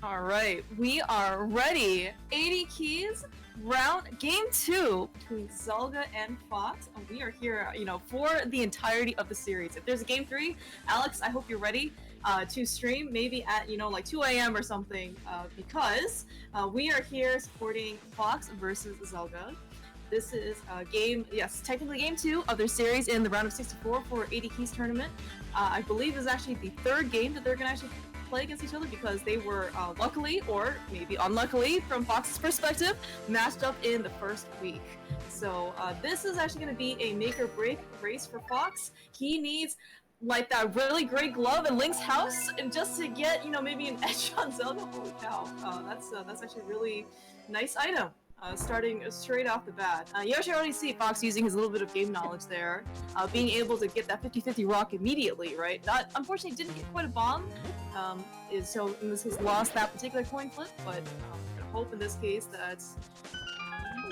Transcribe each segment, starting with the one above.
All right, we are ready. 80 keys, game 2 between Zelga and Fox, and we are here, for the entirety of the series. If there's a game 3, Alex, I hope you're ready to stream, maybe at like 2 a.m. or something, because we are here supporting Fox versus Zelga. This is technically game 2 of their series in the round of 64 for 80 keys tournament. I believe this is actually the third game that they're gonna actually play against each other because they were luckily, or maybe unluckily from Fox's perspective, matched up in the first week. So this is actually going to be a make or break race for Fox. He needs like that really great glove in Link's house, and just to get maybe an edge on Zelda. Holy cow, that's actually a really nice item. Starting straight off the bat. You actually already see Fox using his little bit of game knowledge there, being able to get that 50-50 rock immediately, right? That unfortunately didn't get quite a bomb, so in this case lost that particular coin flip, but I hope in this case that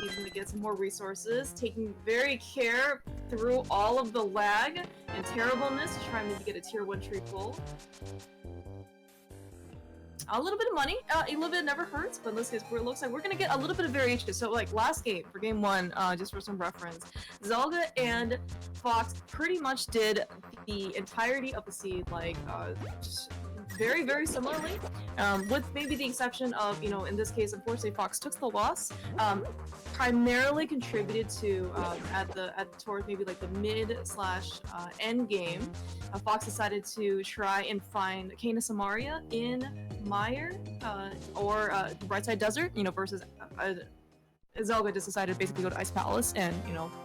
he's going to get some more resources, taking very care through all of the lag and terribleness to try and maybe get a tier 1 tree pull. A little bit of money, a little bit never hurts, but in this case, it looks like we're gonna get a little bit of variation. So, like last game, for game 1, just for some reference, Zelga and Fox pretty much did the entirety of the seed, like, just very, very similarly, with maybe the exception of, in this case, unfortunately, Fox took the loss, primarily contributed to, towards maybe like the mid/end game, Fox decided to try and find Kana Samaria in Mire, or Bright Side Desert, versus Zelga just decided to basically go to Ice Palace, and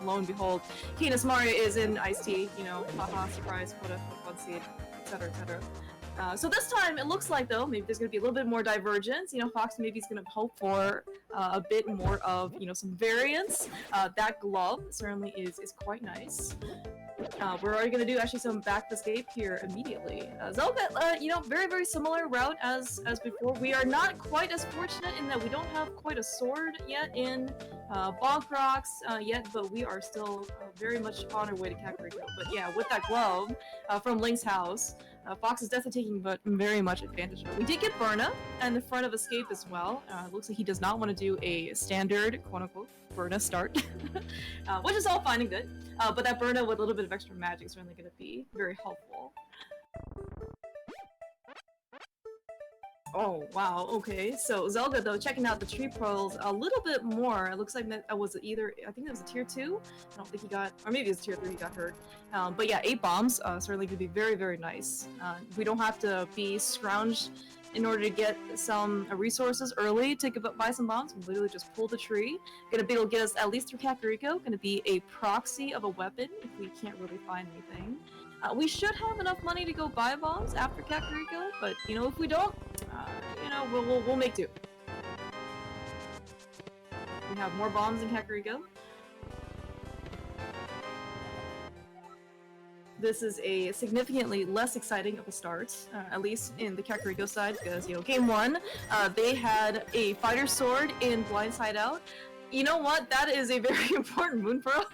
lo and behold, Kana Samaria is in Ice Tea, haha, surprise, what a fun seed, etc., etc. So this time, it looks like, though, maybe there's going to be a little bit more divergence. Fox maybe is going to hope for a bit more of, some variance. That glove certainly is quite nice. We're already going to do actually some back escape here immediately. Zelga, very, very similar route as before. We are not quite as fortunate in that we don't have quite a sword yet in Bonk Rocks yet, but we are still very much on our way to Kakariko. But yeah, with that glove from Link's house, Fox is definitely taking very much advantage of it. We did get Burna in the front of Escape as well. Looks like he does not want to do a standard, quote-unquote, Burna start, which is all fine and good. But that Burna with a little bit of extra magic is certainly going to be very helpful. Oh, wow, okay. So Zelga, though, checking out the tree pearls a little bit more. It looks like that was either, I think it was a tier 2. I don't think he got, or maybe it was tier 3 he got hurt. But yeah, 8 bombs certainly could be very, very nice. We don't have to be scrounged in order to get some resources early to buy some bombs. We literally just pull the tree. Gonna be able to get us at least through Kakariko. Gonna be a proxy of a weapon if we can't really find anything. We should have enough money to go buy bombs after Kakariko, but if we don't, we'll make do. We have more bombs in Kakariko. This is a significantly less exciting of a start, at least in the Kakariko side, because game 1, they had a fighter sword in Blindside Out. You know what? That is a very important Moon Pearl.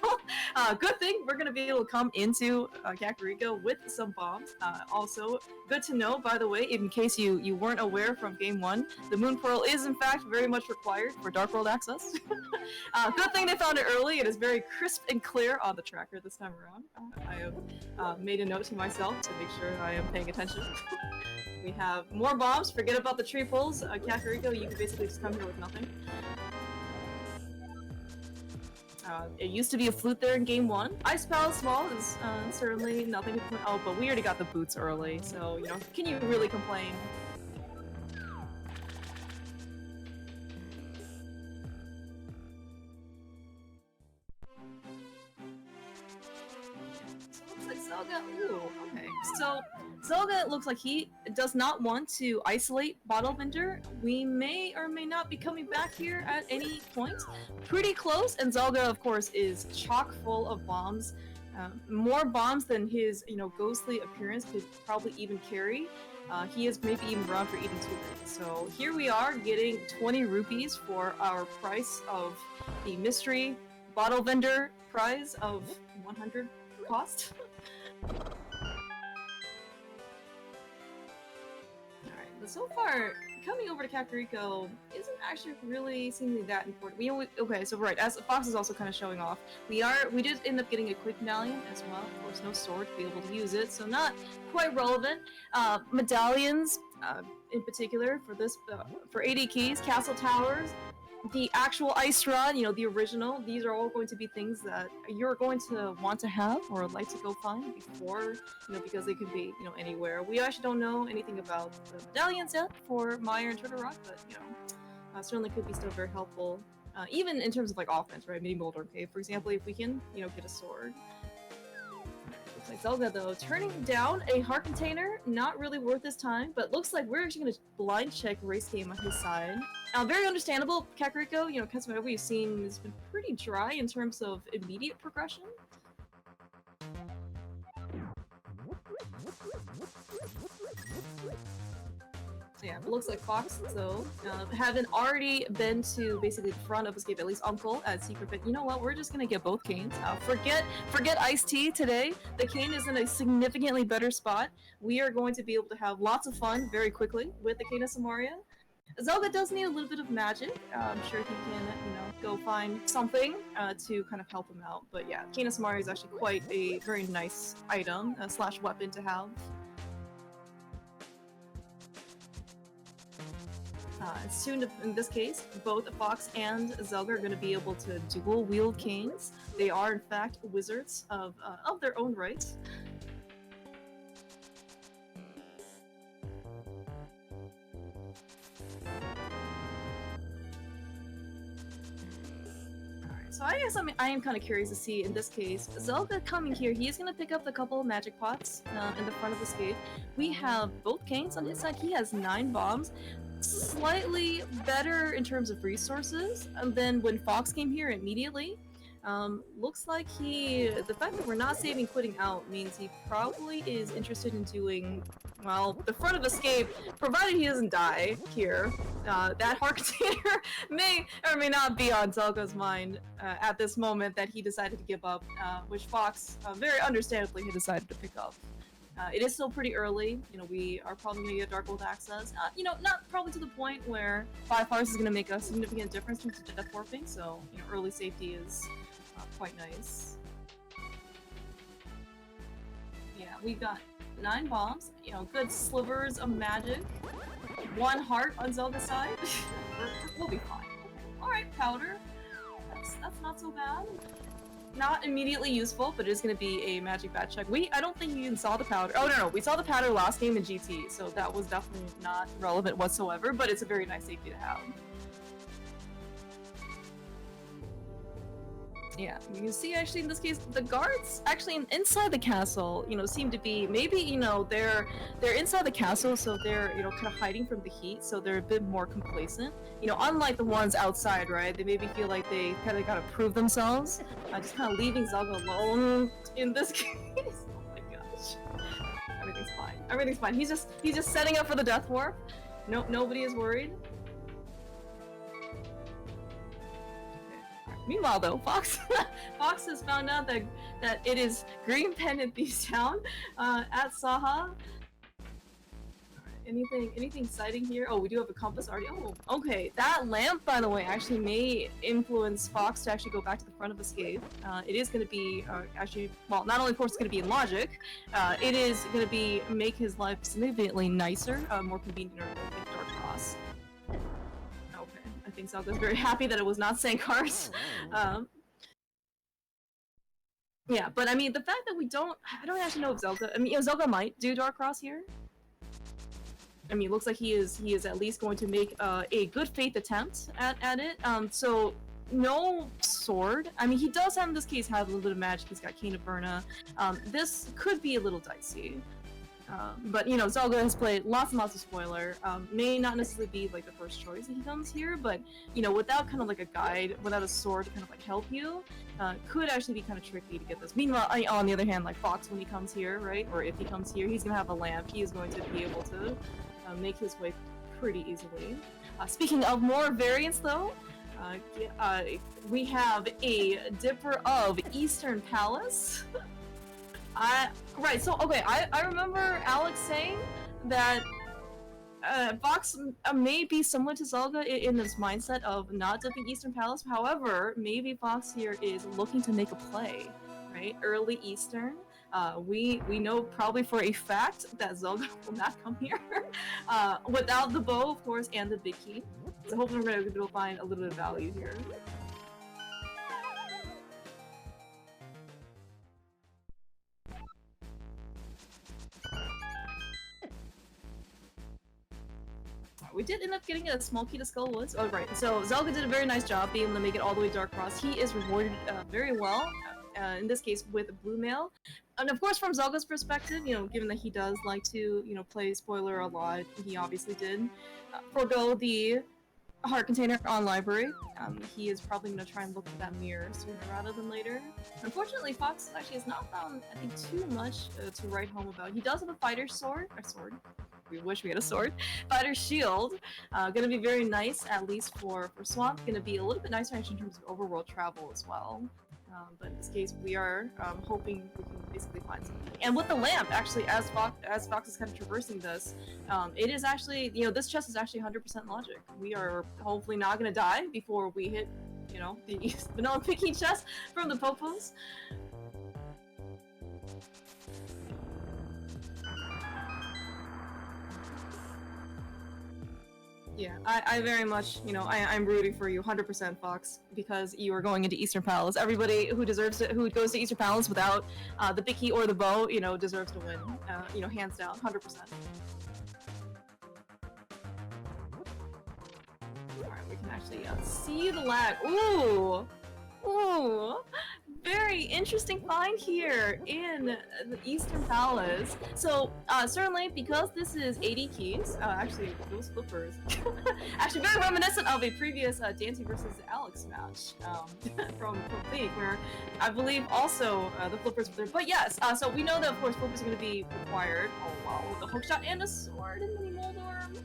Good thing we're gonna be able to come into Kakariko with some bombs. Also, good to know, by the way, in case you weren't aware from game 1, the Moon Pearl is in fact very much required for Dark World access. Good thing they found it early. It is very crisp and clear on the tracker this time around. I have made a note to myself to make sure I am paying attention. We have more bombs. Forget about the tree pulls. Kakariko, you can basically just come here with nothing. It used to be a flute there in game 1. Ice Palace Small is certainly nothing to complain. Oh, but we already got the boots early, so, can you really complain? So it looks like Zelga. Ooh, okay. So Zelga looks like he does not want to isolate Bottle Vendor. We may or may not be coming back here at any point. Pretty close, and Zelga, of course, is chock full of bombs. More bombs than his, ghostly appearance could probably even carry. He is maybe even around for even 2 minutes. So here we are, getting 20 rupees for our price of the mystery Bottle Vendor prize of 100 cost. But so far, coming over to Kakariko isn't actually really seemingly that important. Okay, so right, as Fox is also kind of showing off, we did end up getting a quick medallion as well. Of course, no sword to be able to use it, so not quite relevant. Medallions, in particular, for AD keys, castle towers, the actual ice rod, the original, these are all going to be things that you're going to want to have or like to go find before, because they could be, anywhere. We actually don't know anything about the medallions yet for Meyer and Turtle Rock, but, certainly could be still very helpful. Even in terms of, like, offense, right? Mini Boulder Cave, for example, if we can, get a sword. Looks like Zelda, though, turning down a heart container, not really worth his time, but looks like we're actually going to blind check race game on his side. Very understandable, Kakariko, because what we've seen has been pretty dry in terms of immediate progression. Yeah, it looks like Fox, though, having already been to basically the front of Escape, at least Uncle at Secret Pit. You know what? We're just gonna get both canes. Forget Iced Tea today. The cane is in a significantly better spot. We are going to be able to have lots of fun very quickly with the Cane of Samaria. Zelda does need a little bit of magic. I'm sure he can, go find something to kind of help him out. But yeah, Cane of Samaria is actually quite a very nice item slash weapon to have. Soon, in this case, both Fox and Zelda are going to be able to dual wield canes. They are, in fact, wizards of their own right. So I guess I am kind of curious to see, in this case, Zelda coming here, he is going to pick up a couple of magic pots in the front of the cave. We have both canes on his side. He has 9 bombs. Slightly better in terms of resources than when Fox came here immediately. Looks like the fact that we're not saving quitting out means he probably is interested in doing, well, the front of Escape, provided he doesn't die here. That heart container may or may not be on Zelda's mind at this moment that he decided to give up, which Fox very understandably had decided to pick up. It is still pretty early. We are probably going to get Dark World access. Not probably to the point where 5 hearts is going to make a significant difference in terms of death warping, so, early safety is quite nice. Yeah, we got 9 bombs, good slivers of magic. 1 heart on Zelda's side. We'll be fine. Alright, powder. That's not so bad. Not immediately useful, but it is going to be a magic bat check. I don't think you even saw the powder. Oh, no, we saw the powder last game in GT, so that was definitely not relevant whatsoever, but it's a very nice safety to have. Yeah, you can see actually in this case, the guards actually inside the castle, seem to be, maybe, they're inside the castle, so they're, kind of hiding from the heat, so they're a bit more complacent. Unlike the ones outside, right? They maybe feel like they kind of gotta prove themselves. Just kind of leaving Zelda alone in this case. Oh my gosh. Everything's fine. Everything's fine. He's just setting up for the death warp. Nope, nobody is worried. Meanwhile, though, Fox has found out that it is Green Pendant Thieves Town at Saha. Anything exciting here? Oh, we do have a compass already. Oh, okay. That lamp, by the way, actually may influence Fox to actually go back to the front of Escape. It is going to be actually, well, not only of course it's going to be in logic, it is going to make his life significantly nicer, more convenient with Dark Cross. I think Zelda's very happy that it was not Sank Hearts. Yeah, but I mean, the fact that I don't actually know if Zelda, Zelda might do Dark Cross here. I mean, it looks like he is at least going to make a good faith attempt at it. So no sword. I mean, he does have in this case have a little bit of magic. He's got Cane of Verna. This could be a little dicey. But Zelda has played lots and lots of spoiler. May not necessarily be like the first choice that he comes here, but without kind of like a guide, without a sword to kind of like help you, could actually be kind of tricky to get this. Meanwhile, on the other hand, like Fox, when he comes here, right, or if he comes here, he's gonna have a lamp. He is going to be able to make his way pretty easily. Speaking of more variants, though, we have a Dipper of Eastern Palace. Right, so, okay, I remember Alex saying that Fox may be similar to Zelda in this mindset of not dipping Eastern Palace. However, maybe Fox here is looking to make a play, right? Early Eastern. We know probably for a fact that Zelda will not come here without the bow, of course, and the big key. So hopefully we're gonna find a little bit of value here. We did end up getting a small key to Skull Woods. Oh, right. So Zelda did a very nice job being able to make it all the way Dark Cross. He is rewarded very well, in this case with a blue mail. And of course, from Zelda's perspective, you know, given that he does like to, you know, play spoiler a lot, he obviously did forego the heart container on library. He is probably going to try and look for that mirror sooner rather than later. Unfortunately, Fox actually has not found, I think, too much to write home about. He does have a fighter's sword. We wish we had a sword. Fighter's shield. Gonna be very nice, at least for Swamp. Gonna be a little bit nicer actually in terms of overworld travel as well. But in this case, we are hoping we can basically find something. And with the lamp, actually, as Fox is kind of traversing this, it is actually, you know, this chest is actually 100% logic. We are hopefully not gonna die before we hit, you know, the vanilla picking chest from the Popos. Yeah, I very much, you know, I'm rooting for you 100% Fox, because you are going into Eastern Palace. Everybody who deserves it, who goes to Eastern Palace without the big key or the bow, you know, deserves to win. You know, hands down, 100%. Alright, we can actually see the lag. Ooh! Ooh! Very interesting find here in the Eastern Palace. So, certainly, because this is 80 keys, actually, those flippers, actually very reminiscent of a previous Dante versus Alex match from League, where I believe also the flippers were there. But yes, so we know that, of course, flippers are going to be required. Oh wow, with a hookshot and a sword in Mini Moldorm.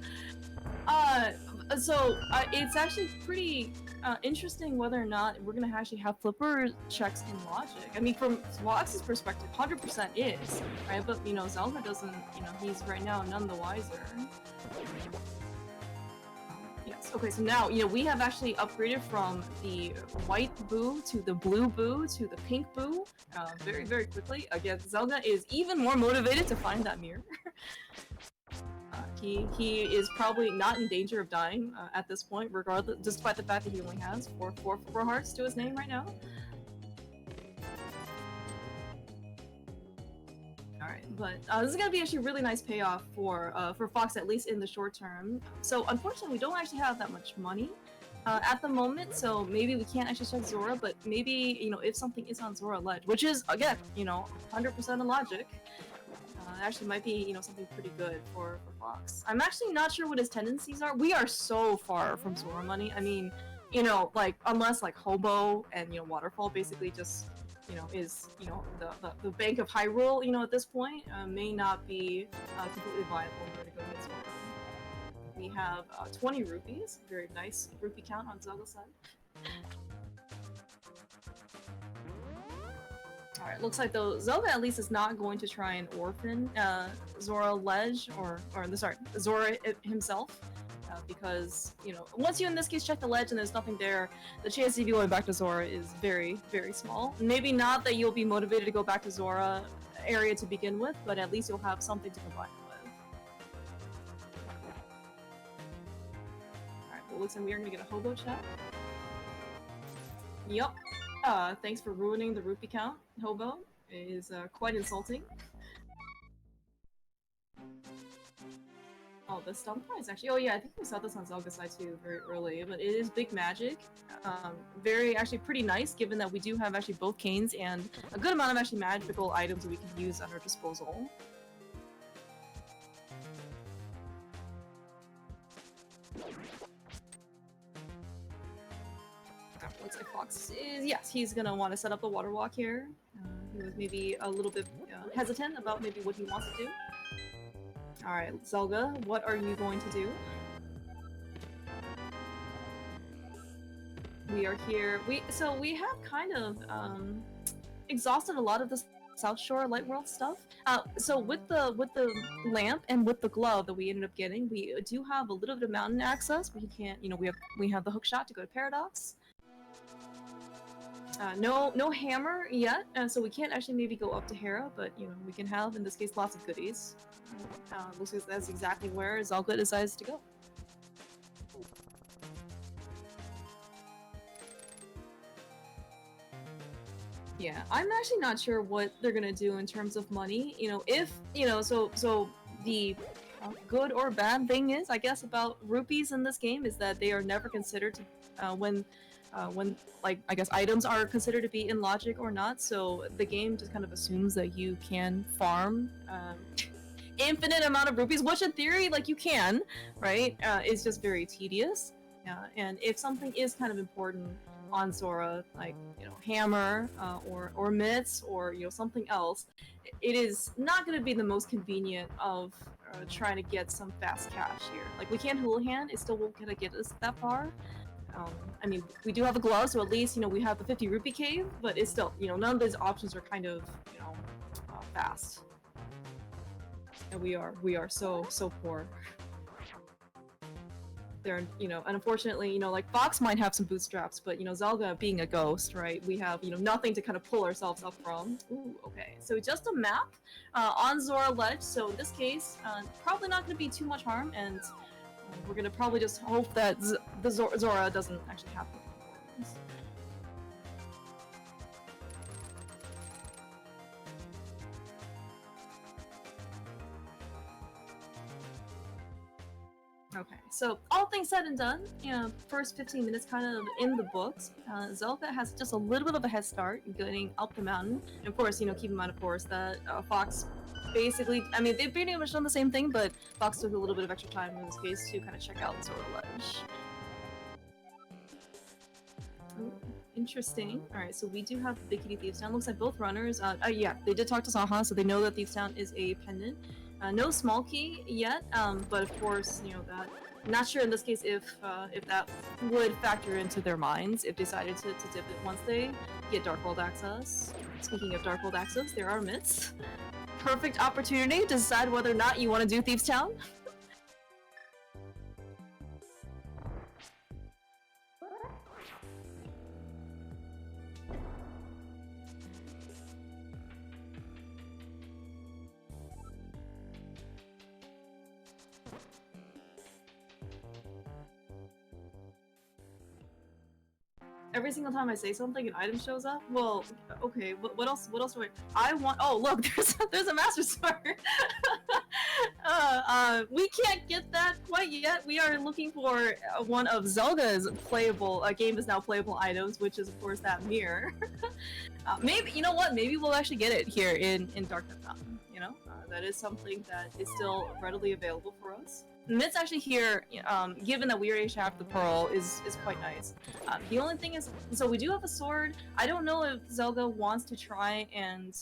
So it's actually pretty interesting whether or not we're gonna actually have flipper checks in logic. I mean, from Fox's perspective, 100% is, right? But, you know, Zelda doesn't, you know, he's right now none the wiser. Yes, okay, so now, you know, we have actually upgraded from the white boo to the blue boo to the pink boo very, very quickly. Again, Zelda is even more motivated to find that mirror. He is probably not in danger of dying at this point, regardless, despite the fact that he only has four hearts to his name right now. Alright, but this is gonna be actually a really nice payoff for Fox, at least in the short term. So unfortunately, we don't actually have that much money at the moment, so maybe we can't actually check Zora, but maybe, you know, if something is on Zora Ledge, which is, again, you know, 100% in logic, actually might be, you know, something pretty good for Fox. I'm actually not sure what his tendencies are. We are so far from Zora money. I mean, you know, like, unless, like, Hobo and, you know, Waterfall basically just, you know, is, you know, the Bank of Hyrule, you know, at this point, may not be completely viable in order to go get Zora. We have 20 rupees. Very nice rupee count on Zelda's side. Alright, looks like though Zelda at least is not going to try and orphan Zora Ledge, or sorry, Zora himself, because, you know, once you in this case check the ledge and there's nothing there, the chance of you going back to Zora is very, very small. Maybe not that you'll be motivated to go back to Zora area to begin with, but at least you'll have something to combine it with. Alright, well, looks like we are gonna get a hobo check. Yup. Thanks for ruining the rupee count, Hobo. It is quite insulting. Oh, the stun prize actually. Oh yeah, I think we saw this on Zelda's side too very early, but it is big magic. Very actually pretty nice, given that we do have actually both canes and a good amount of actually magical items that we can use at our disposal. Looks like Fox is, yes, he's gonna want to set up a water walk here. He was maybe a little bit hesitant about maybe what he wants to do. Alright, Zelda, what are you going to do? We are here. So we have kind of exhausted a lot of the South Shore Light World stuff. So with the lamp and with the glove that we ended up getting, we do have a little bit of mountain access. We can't, you know, we have the hook shot to go to Paradox. No hammer yet, so we can't actually maybe go up to Hera, but you know we can have in this case lots of goodies. Looks like that's exactly where Zalga decides to go. Yeah, I'm actually not sure what they're gonna do in terms of money. You know, if you know, so the good or bad thing is, I guess, about rupees in this game is that they are never considered to when like I guess items are considered to be in logic or not. So the game just kind of assumes that you can farm infinite amount of rupees, which in theory, like you can, right? It's just very tedious. And if something is kind of important on Sora, like you know hammer or mitts or you know something else, it is not going to be the most convenient of trying to get some fast cash here. Like we can't hula hand, it still won't gonna get us that far. I mean, we do have a glove, so at least, you know, we have the 50 rupee cave, but it's still, you know, none of those options are kind of, you know, fast. And we are so poor. There, you know, and unfortunately, you know, like Fox might have some bootstraps, but you know, Zelda being a ghost, right? We have, you know, nothing to kind of pull ourselves up from. Ooh, okay. So just a map on Zora Ledge. So in this case, probably not going to be too much harm, and we're gonna probably just hope that the Zora doesn't actually happen. Okay, so all things said and done, you know, first 15 minutes kind of in the books. Zelda has just a little bit of a head start getting up the mountain. And of course, you know, keep in mind, of course, that Fox basically, I mean, they've pretty much done the same thing, but Fox took a little bit of extra time in this case to kind of check out Zora Ledge. Ooh, interesting. Alright, so we do have the Big Kitty Thieves Town. Looks like both runners, yeah, they did talk to Saha, so they know that Thieves Town is a pendant. No small key yet, but of course, you know that. Not sure in this case if that would factor into their minds if decided to dip it once they get Dark World access. Speaking of Dark World access, there are myths. Perfect opportunity to decide whether or not you want to do Thieves Town. Every single time I say something, an item shows up. Well, okay. What else? What else do I want? Oh, look, there's a Master Sword. We can't get that quite yet. We are looking for one of Zelda's playable, Game is Now playable items, which is of course that mirror. Maybe, you know what? Maybe we'll actually get it here in Darkness Mountain. You know, that is something that is still readily available for us. Mit's actually here, given that we already have the pearl, is quite nice. The only thing is, so we do have a sword. I don't know if Zelda wants to try and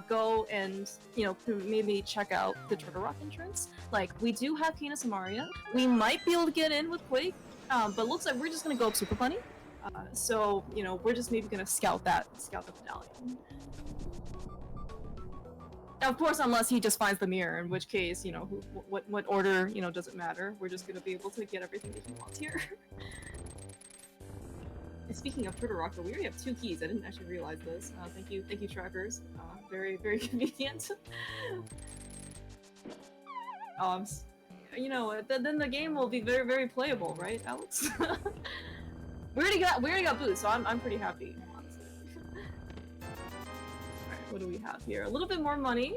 go and, you know, maybe check out the Turtle Rock entrance. Like, we do have Kena Samaria. We might be able to get in with Quake, but looks like we're just gonna go up Super Bunny. So, you know, we're just maybe gonna scout the medallion. Of course, unless he just finds the mirror, in which case, you know, what order, you know, doesn't matter. We're just gonna be able to get everything that he wants here. And speaking of Turtle Rock, we already have 2 keys. I didn't actually realize this. Thank you, trackers. Very convenient. You know, then the game will be very playable, right, Alex? we already got boots, so I'm pretty happy. What do we have here? A little bit more money.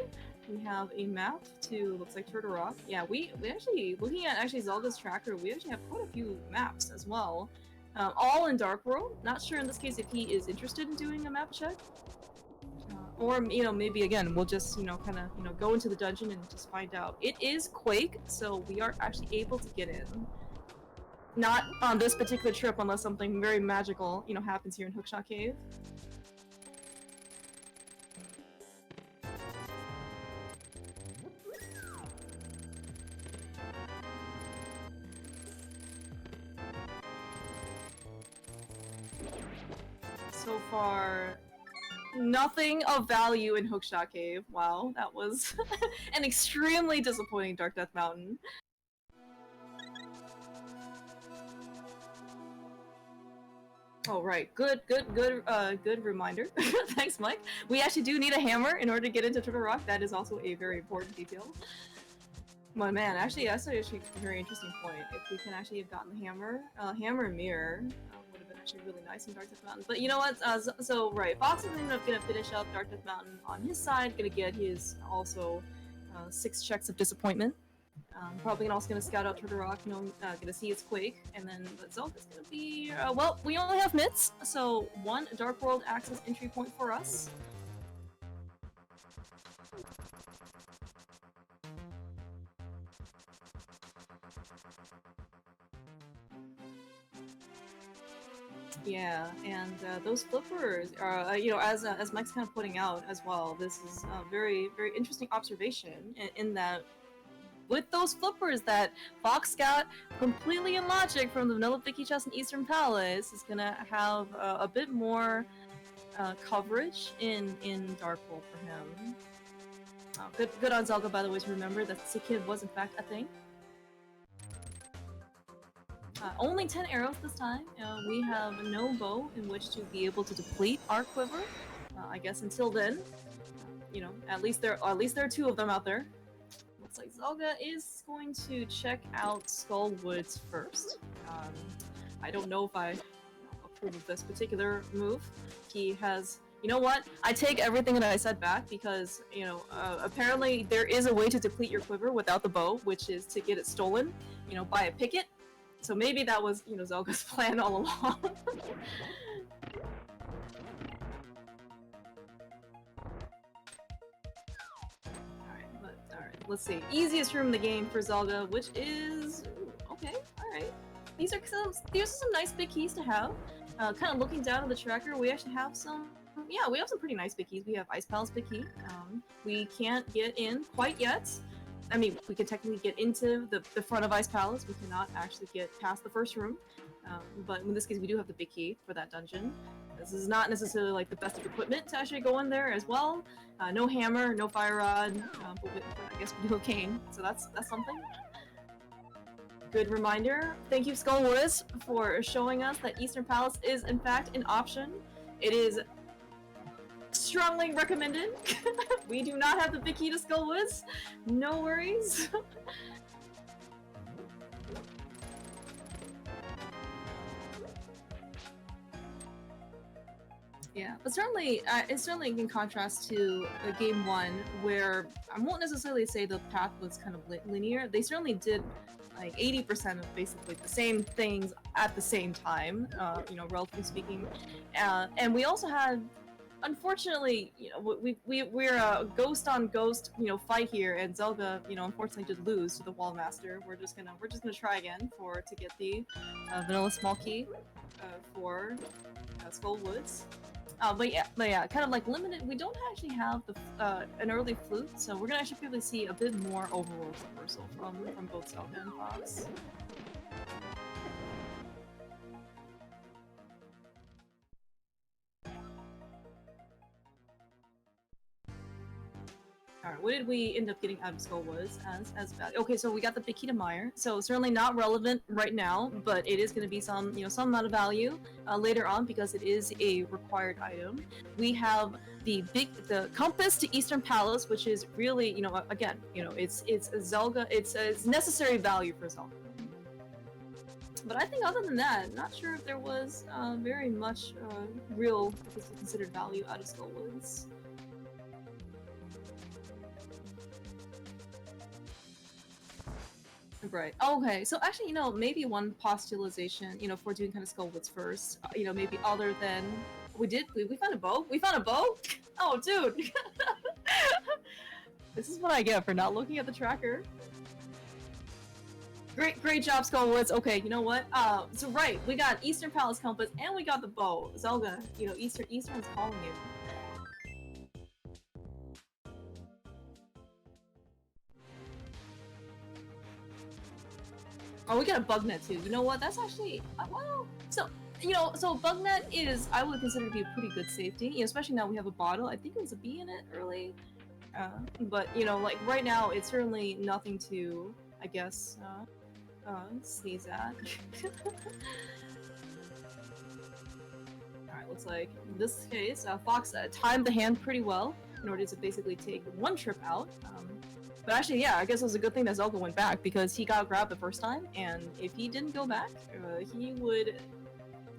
We have a map to, looks like Turtle Rock. Yeah, we actually, looking at actually Zelda's tracker, we actually have quite a few maps as well. All in Dark World. Not sure in this case if he is interested in doing a map check. Or, you know, maybe again, we'll just, you know, kind of, you know, go into the dungeon and just find out. It is Quake, so we are actually able to get in. Not on this particular trip unless something very magical, you know, happens here in Hookshot Cave. So far, nothing of value in Hookshot Cave. Wow, that was an extremely disappointing Dark Death Mountain. Oh right, good reminder. Thanks, Mike. We actually do need a hammer in order to get into Turtle Rock. That is also a very important detail. My man, actually, that's actually a very interesting point. If we can actually have gotten the hammer, hammer and mirror would have been actually really nice in Dark Death Mountain. But you know what? So right, Fox is ended up gonna finish up Dark Death Mountain on his side. Gonna get his also 6 checks of disappointment. Probably also gonna scout out Turtle Rock, you know, gonna see its Quake, and then Zelda's gonna be, well, we only have mitts, so 1 Dark World access entry point for us. Yeah, and those flippers are, you know, as Mike's kind of pointing out as well, this is a very, very interesting observation in that with those flippers that Fox got completely in logic from the Vanilla Vicky Chest and Eastern Palace is gonna have a bit more coverage in Dark World for him. Good on Zelda, by the way, to remember that Sikid was in fact a thing. Only 10 arrows this time. We have no bow in which to be able to deplete our quiver. I guess until then, you know, at least there are 2 of them out there. Looks like Zelda is going to check out Skull Woods first. I don't know if I approve of this particular move. He has. You know what? I take everything that I said back because, you know, apparently there is a way to deplete your quiver without the bow, which is to get it stolen, you know, by a picket. So maybe that was, you know, Zelga's plan all along. Alright, let's see. Easiest room in the game for Zelda, which is... Ooh, okay, alright. These are some nice big keys to have. Kind of looking down at the tracker, we actually have some... Yeah, we have some pretty nice big keys. We have Ice Palace big key. We can't get in quite yet. I mean, we can technically get into the front of Ice Palace. We cannot actually get past the first room. But in this case, we do have the big key for that dungeon. This is not necessarily like the best of equipment to actually go in there as well. No hammer, no fire rod, but I guess we do have cane, so that's something. Good reminder. Thank you, Skull Woods, for showing us that Eastern Palace is in fact an option. It is strongly recommended. We do not have the big key to Skull Woods. No worries. Yeah, but certainly, it's certainly in contrast to game 1, where I won't necessarily say the path was kind of linear. They certainly did like 80% of basically the same things at the same time, you know, relatively speaking. And we also had, unfortunately, you know, we're a ghost on ghost, you know, fight here, and Zelda, you know, unfortunately did lose to the Wall Master. We're just gonna try again to get the vanilla small key for Skull Woods. But yeah, kind of like limited. We don't actually have the an early flute, so we're gonna actually probably see a bit more overworld reversal from both Zelda and Fox. Alright, what did we end up getting out of Skull Woods as value? Okay, so we got the big key to Mire, so certainly not relevant right now, but it is going to be some, you know, some amount of value later on because it is a required item. We have the compass to Eastern Palace, which is really, you know, again, you know, it's Zelda, it's necessary value for Zelda. But I think other than that, not sure if there was very much real, considered value out of Skull Woods. Right. Okay. So actually, you know, maybe one postulation, you know, for doing kind of Skull Woods first, you know, maybe other than we found a bow. We found a bow. Oh, dude. This is what I get for not looking at the tracker. Great job, Skull Woods. Okay, you know what? So right, we got Eastern Palace compass and we got the bow. Zelda, you know, Eastern's calling you. Oh, we got a bug net too. You know what? That's actually well. So You know, so Bugnet is, I would consider to be a pretty good safety, you know, especially now we have a bottle. I think it was a bee in it early. But, you know, like right now, it's certainly nothing to, I guess, sneeze at. Alright, looks like in this case, Fox timed the hand pretty well in order to basically take one trip out. But actually, yeah, I guess it was a good thing that Zelda went back because he got grabbed the first time, and if he didn't go back, he would.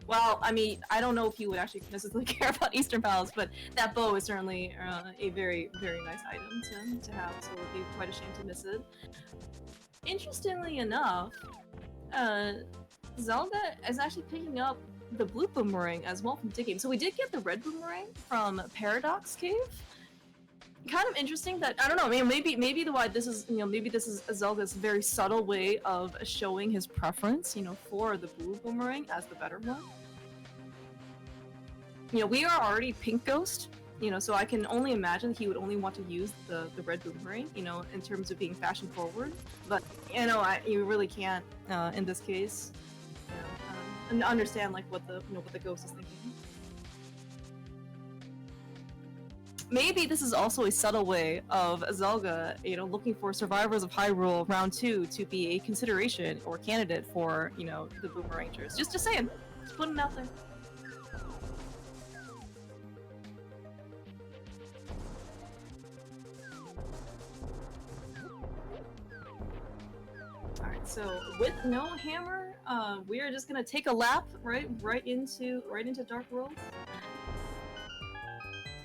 Well, I mean, I don't know if he would actually necessarily care about Eastern Palace, but that bow is certainly a very, very nice item to have, so it would be quite a shame to miss it. Interestingly enough, Zelda is actually picking up the blue boomerang as well from Digging. So we did get the red boomerang from Paradox Cave. Kind of interesting that, I don't know, I mean, maybe the why this is, you know, maybe this is Zelda's very subtle way of showing his preference, you know, for the blue boomerang as the better one. You know, we are already Pink Ghost, you know, so I can only imagine he would only want to use the red boomerang, you know, in terms of being fashion forward. But, you know, you really can't, in this case, you know, understand, like, what the ghost is thinking. Maybe this is also a subtle way of Zelda, you know, looking for Survivors of Hyrule Round 2 to be a consideration or candidate for, you know, the Boomerangers. Just saying. Just putting it out there. Alright, so with no hammer, we are just gonna take a lap right into Dark World.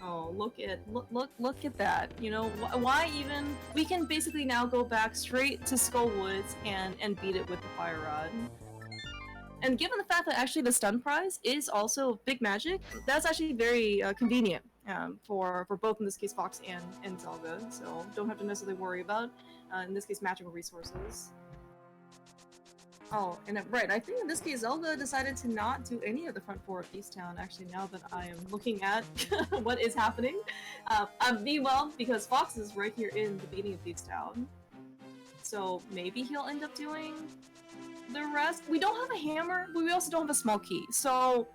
Oh, look at that. You know, why even? We can basically now go back straight to Skull Woods and beat it with the Fire Rod. And given the fact that actually the stun prize is also big magic, that's actually very convenient for both, in this case, Fox and Zelda. So don't have to necessarily worry about, in this case, magical resources. Oh, and right, I think in this case Zelda decided to not do any of the front four of Thieves Town, actually, now that I am looking at what is happening. Meanwhile, because Fox is right here in the beginning of Thieves Town, so maybe he'll end up doing the rest. We don't have a hammer, but we also don't have a small key, so...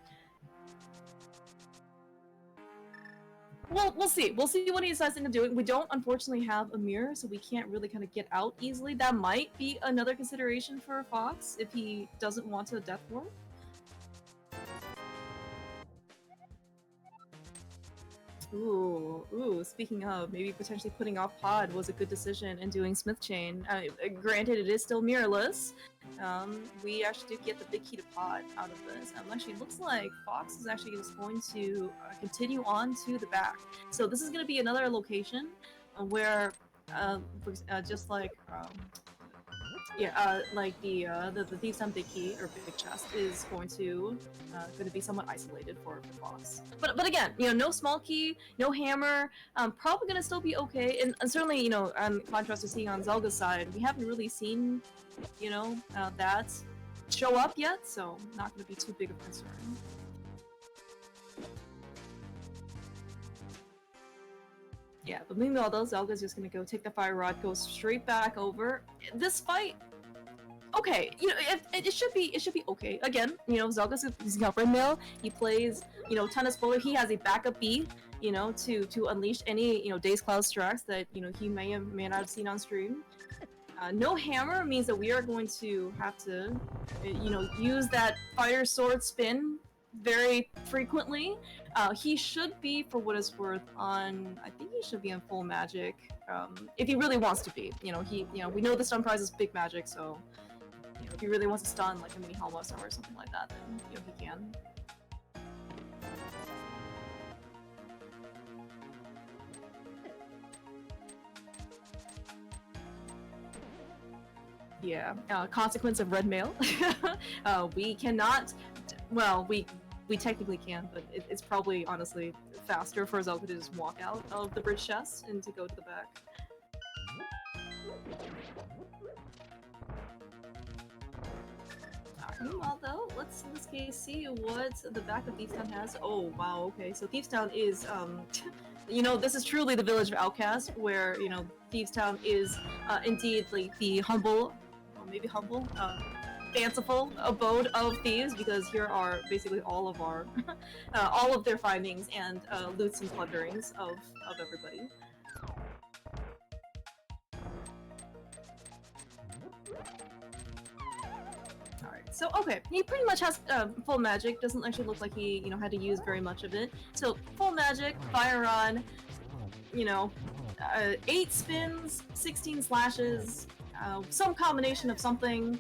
Well, we'll see. We'll see what he decides to do. We don't, unfortunately, have a mirror, so we can't really kind of get out easily. That might be another consideration for Fox if he doesn't want to death warp. Ooh, speaking of, maybe potentially putting off Pod was a good decision and doing Smith Chain. Granted, it is still mirrorless. We actually did get the big key to Pod out of this. Actually, it looks like Fox is actually just going to continue on to the back. So this is going to be another location where, just like, like the Thieves' Town big key or big chest is going to be somewhat isolated for Fox. But again, you know, no small key, no hammer, probably gonna still be okay. And certainly, you know, in contrast to seeing on Zelda's side, we haven't really seen, you know, that show up yet, so not gonna be too big of a concern. Yeah, but meanwhile though, Zelda's just gonna go take the Fire Rod, go straight back over. This fight, okay, you know, it should be okay. Again, you know, Zelda's got Red Mail, he plays, you know, ton of spoiler, he has a backup B, you know, to unleash any, you know, Days Cloud Strax that, you know, he may not have seen on stream. No hammer means that we are going to have to, you know, use that fire sword spin very frequently. He should be, for what it's worth, on, I think he should be on full magic, if he really wants to be. You know, we know the stun prize is big magic, so, you know, if he really wants to stun like a mini Halma Star or something like that, then, you know, he can. Yeah, consequence of red mail. We cannot, well, we technically can, but it's probably, honestly, faster for Zelda to just walk out of the bridge chest and to go to the back. Meanwhile, though, let's in this case see what the back of Thieves Town has. Oh, wow, okay, so Thieves Town is, you know, this is truly the village of Outcast, where, you know, Thieves Town is indeed like the humble, or maybe humble, fanciful abode of thieves, because here are basically all of our all of their findings and loots and plunderings of everybody. Alright, so okay, he pretty much has full magic. Doesn't actually look like he, you know, had to use very much of it. So full magic, fire on, you know, 8 spins, 16 slashes, some combination of something.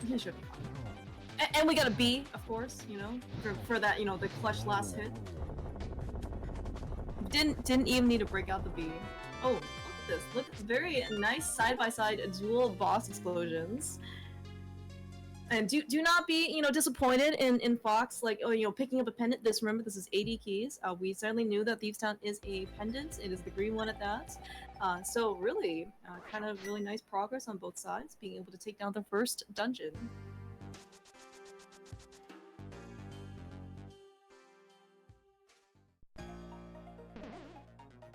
He should be fine. And we got a B, of course, you know, for that, you know, the clutch last hit. Didn't even need to break out the B. Oh, look at this. Look, very nice side-by-side dual boss explosions. And do not be, you know, disappointed in Fox, like, oh, you know, picking up a pendant. Remember, this is 80 keys. We certainly knew that Thieves Town is a pendant. It is the green one at that. So really, kind of really nice progress on both sides, being able to take down the first dungeon.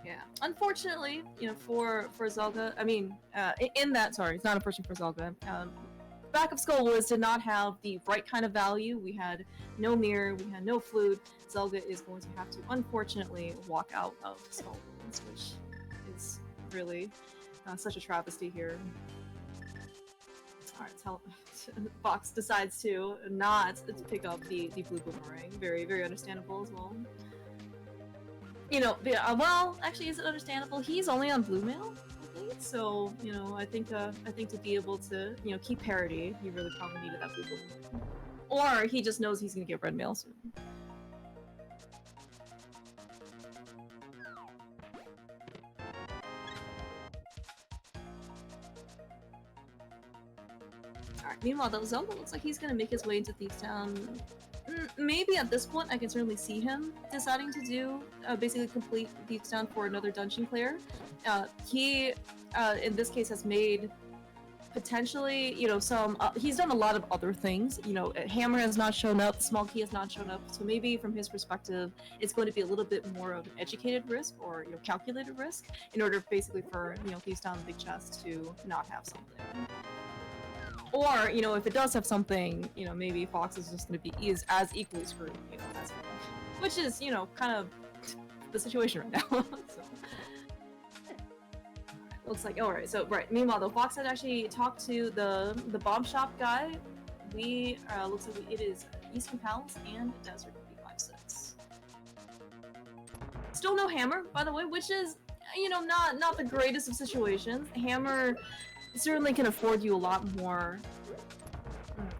Yeah, unfortunately, you know, for Zelda, I mean, in that, sorry, it's not unfortunate for Zelda. Back of Skullwoods did not have the right kind of value. We had no mirror, we had no flute. Zelda is going to have to, unfortunately, walk out of Skullwoods, which is really such a travesty here. Alright, Fox decides to not pick up the blue boomerang. Very, very understandable as well. You know, well, actually, is it understandable? He's only on blue mail, I think. So, you know, I think to be able to, you know, keep parity, he really probably needed that blue boomerang. Or he just knows he's gonna get red mail soon. Alright, meanwhile, though, Zelda looks like he's gonna make his way into Thieves Town. Maybe at this point I can certainly see him deciding to do basically complete Thieves Town for another dungeon clear. He in this case has made potentially, you know, some he's done a lot of other things. You know, Hammer has not shown up, Small Key has not shown up, so maybe from his perspective it's going to be a little bit more of an educated risk, or, you know, calculated risk, in order basically for, you know, Thieves Town Big Chest to not have something. Or, you know, if it does have something, you know, maybe Fox is just going to be as equally screwed, you know, as well. Which is, you know, kind of the situation right now. So. Looks like, alright, so, right, meanwhile, though, Fox had actually talked to the bomb shop guy. We, looks like it is Eastern Palace and Desert B56. Still no Hammer, by the way, which is, you know, not the greatest of situations. Hammer certainly can afford you a lot more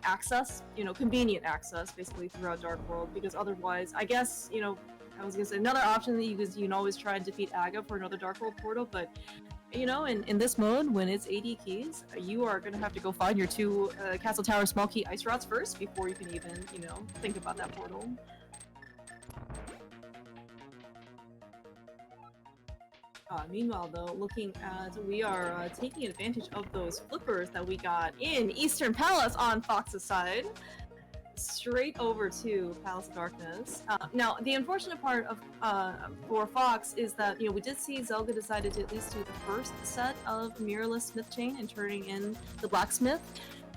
access, you know, convenient access, basically, throughout Dark World, because otherwise, I guess, you know, I was gonna say another option that you can always try and defeat Aga for another Dark World portal, but, you know, in this mode, when it's 80 keys, you are gonna have to go find your 2 Castle Tower Small Key Ice Rods first, before you can even, you know, think about that portal. Meanwhile, though, looking at, we are taking advantage of those flippers that we got in Eastern Palace on Fox's side, straight over to Palace of Darkness. Now, the unfortunate part of for Fox is that, you know, we did see Zelda decided to at least do the first set of mirrorless smith chain and turning in the blacksmith.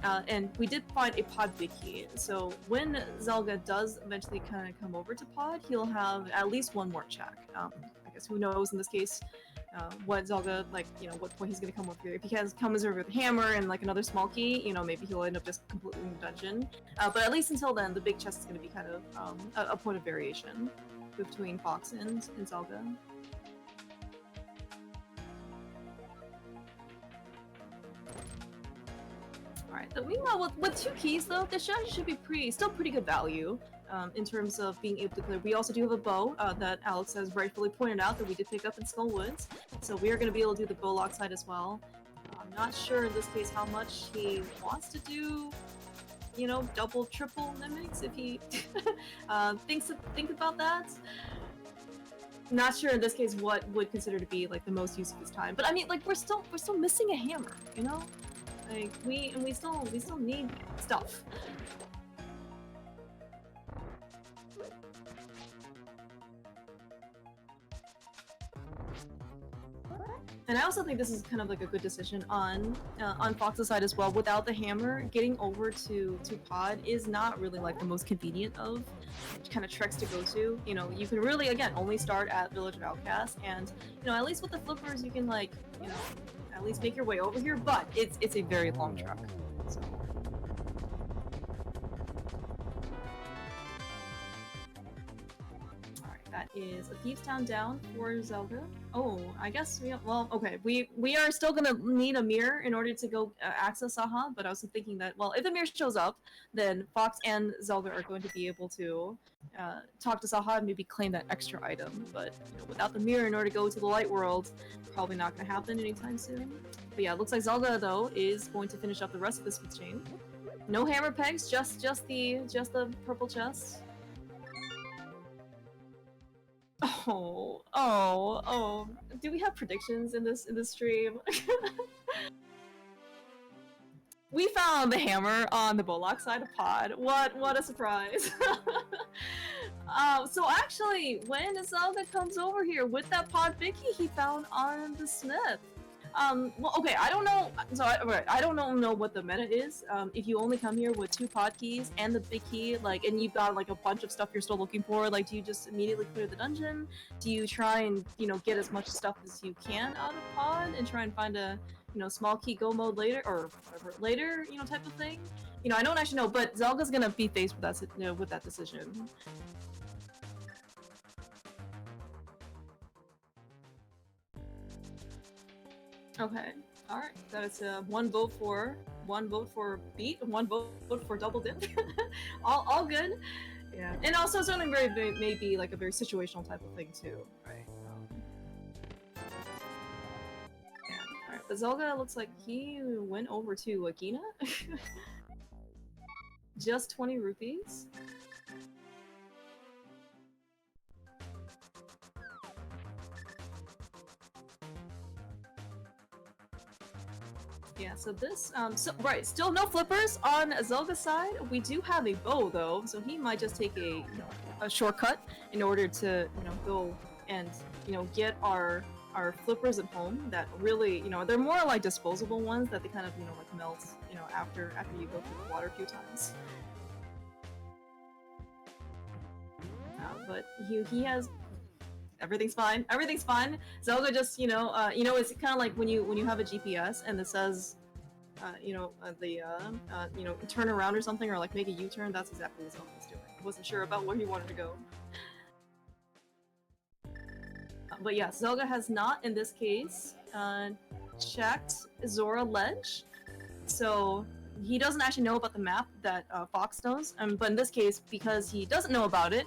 And we did find a pod big key, so when Zelda does eventually kind of come over to pod, he'll have at least one more check. I guess who knows in this case what Zelda, like, you know, what point he's gonna come over here. If he comes over with a hammer and like another small key, you know, maybe he'll end up just completely in the dungeon. But at least until then, the big chest is gonna be kind of a point of variation between Fox and Zelda. Alright, so meanwhile, with 2 keys though, this should be still pretty good value in terms of being able to clear. We also do have a bow that Alex has rightfully pointed out that we did pick up in Skullwoods, so we are going to be able to do the bow lock side as well. I'm not sure in this case how much he wants to do, you know, double, triple mimics, if he think about that. Not sure in this case what would consider to be like the most use of his time, but I mean, like, we're still missing a hammer, you know? Like, we still need stuff. And I also think this is kind of like a good decision on Fox's side as well. Without the hammer, getting over to Pod is not really like the most convenient of kind of treks to go to. You know, you can really again only start at Village of Outcast, and you know at least with the flippers you can like you know at least make your way over here. But it's a very long trek. So. That is a Thieves Town down for Zelda. Oh, I guess well, okay. We are still gonna need a mirror in order to go access Saha, but I was thinking that, well, if the mirror shows up, then Fox and Zelda are going to be able to talk to Saha and maybe claim that extra item. But you know, without the mirror in order to go to the light world, probably not gonna happen anytime soon. But yeah, looks like Zelda though is going to finish up the rest of this with chain. No hammer pegs, just the purple chest. Oh. Do we have predictions in this stream? We found the hammer on the Bollock side of Pod. What a surprise. So actually, when Zelda comes over here with that Pod Vicky he found on the Smith. Well, okay, I don't know. So I don't know what the meta is. If you only come here with 2 pod keys and the big key, like, and you've got like a bunch of stuff you're still looking for, like, do you just immediately clear the dungeon? Do you try and get as much stuff as you can out of pod and try and find a small key go mode later or whatever later, type of thing? I don't actually know, but Zelda's gonna be faced with that decision. Okay. All right. That's one vote for beat, one vote for double dip. all good. Yeah. And also something maybe like a very situational type of thing too, right? Yeah. All right. But Zelda looks like he went over to Agina. Just 20 rupees. Yeah, so this, right, still no flippers on Zelda's side. We do have a bow though, so he might just take a shortcut in order to, go and, get our flippers at home that really, they're more like disposable ones that they kind of, like melt, after you go through the water a few times. But he has everything's fine. Everything's fine. Zelda just, it's kind of like when you have a GPS and it says, turn around or something, or like make a U-turn. That's exactly what Zelda's doing. I wasn't sure about where he wanted to go. But yeah, Zelda has not, in this case, checked Zora Ledge. So he doesn't actually know about the map that Fox knows, but in this case, because he doesn't know about it,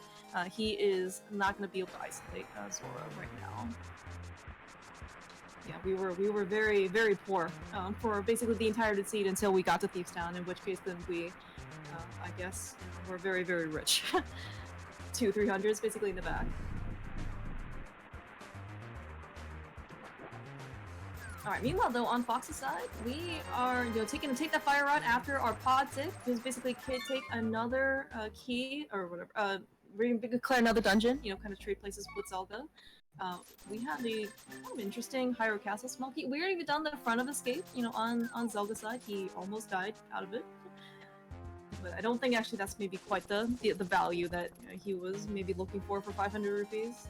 he is not going to be able to isolate Zora right now. Yeah, we were very, very poor for basically the entire seed until we got to Thieves Town, in which case then we, I guess, were very, very rich. 200-300s basically in the back. Alright, meanwhile though, on Fox's side, we are, take that fire rod after our pod tip, because basically take another key, or whatever, we can clear another dungeon, kind of trade places with Zelda. We have a kind of interesting Hyrule Castle small key. We already done the front of escape, on Zelda's side. He almost died out of it. But I don't think actually that's maybe quite the value that he was maybe looking for 500 rupees.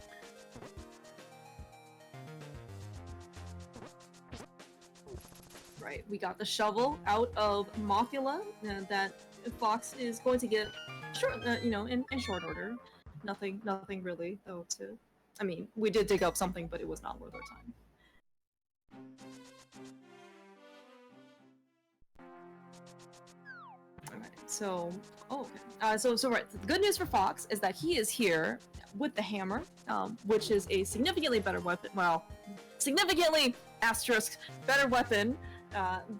Right, we got the shovel out of Mothula that Fox is going to get short, in short order. Nothing really though to. I mean, we did dig up something, but it was not worth our time. Alright, so okay. So right. The good news for Fox is that he is here with the hammer, which is a significantly better weapon. Well, significantly asterisk better weapon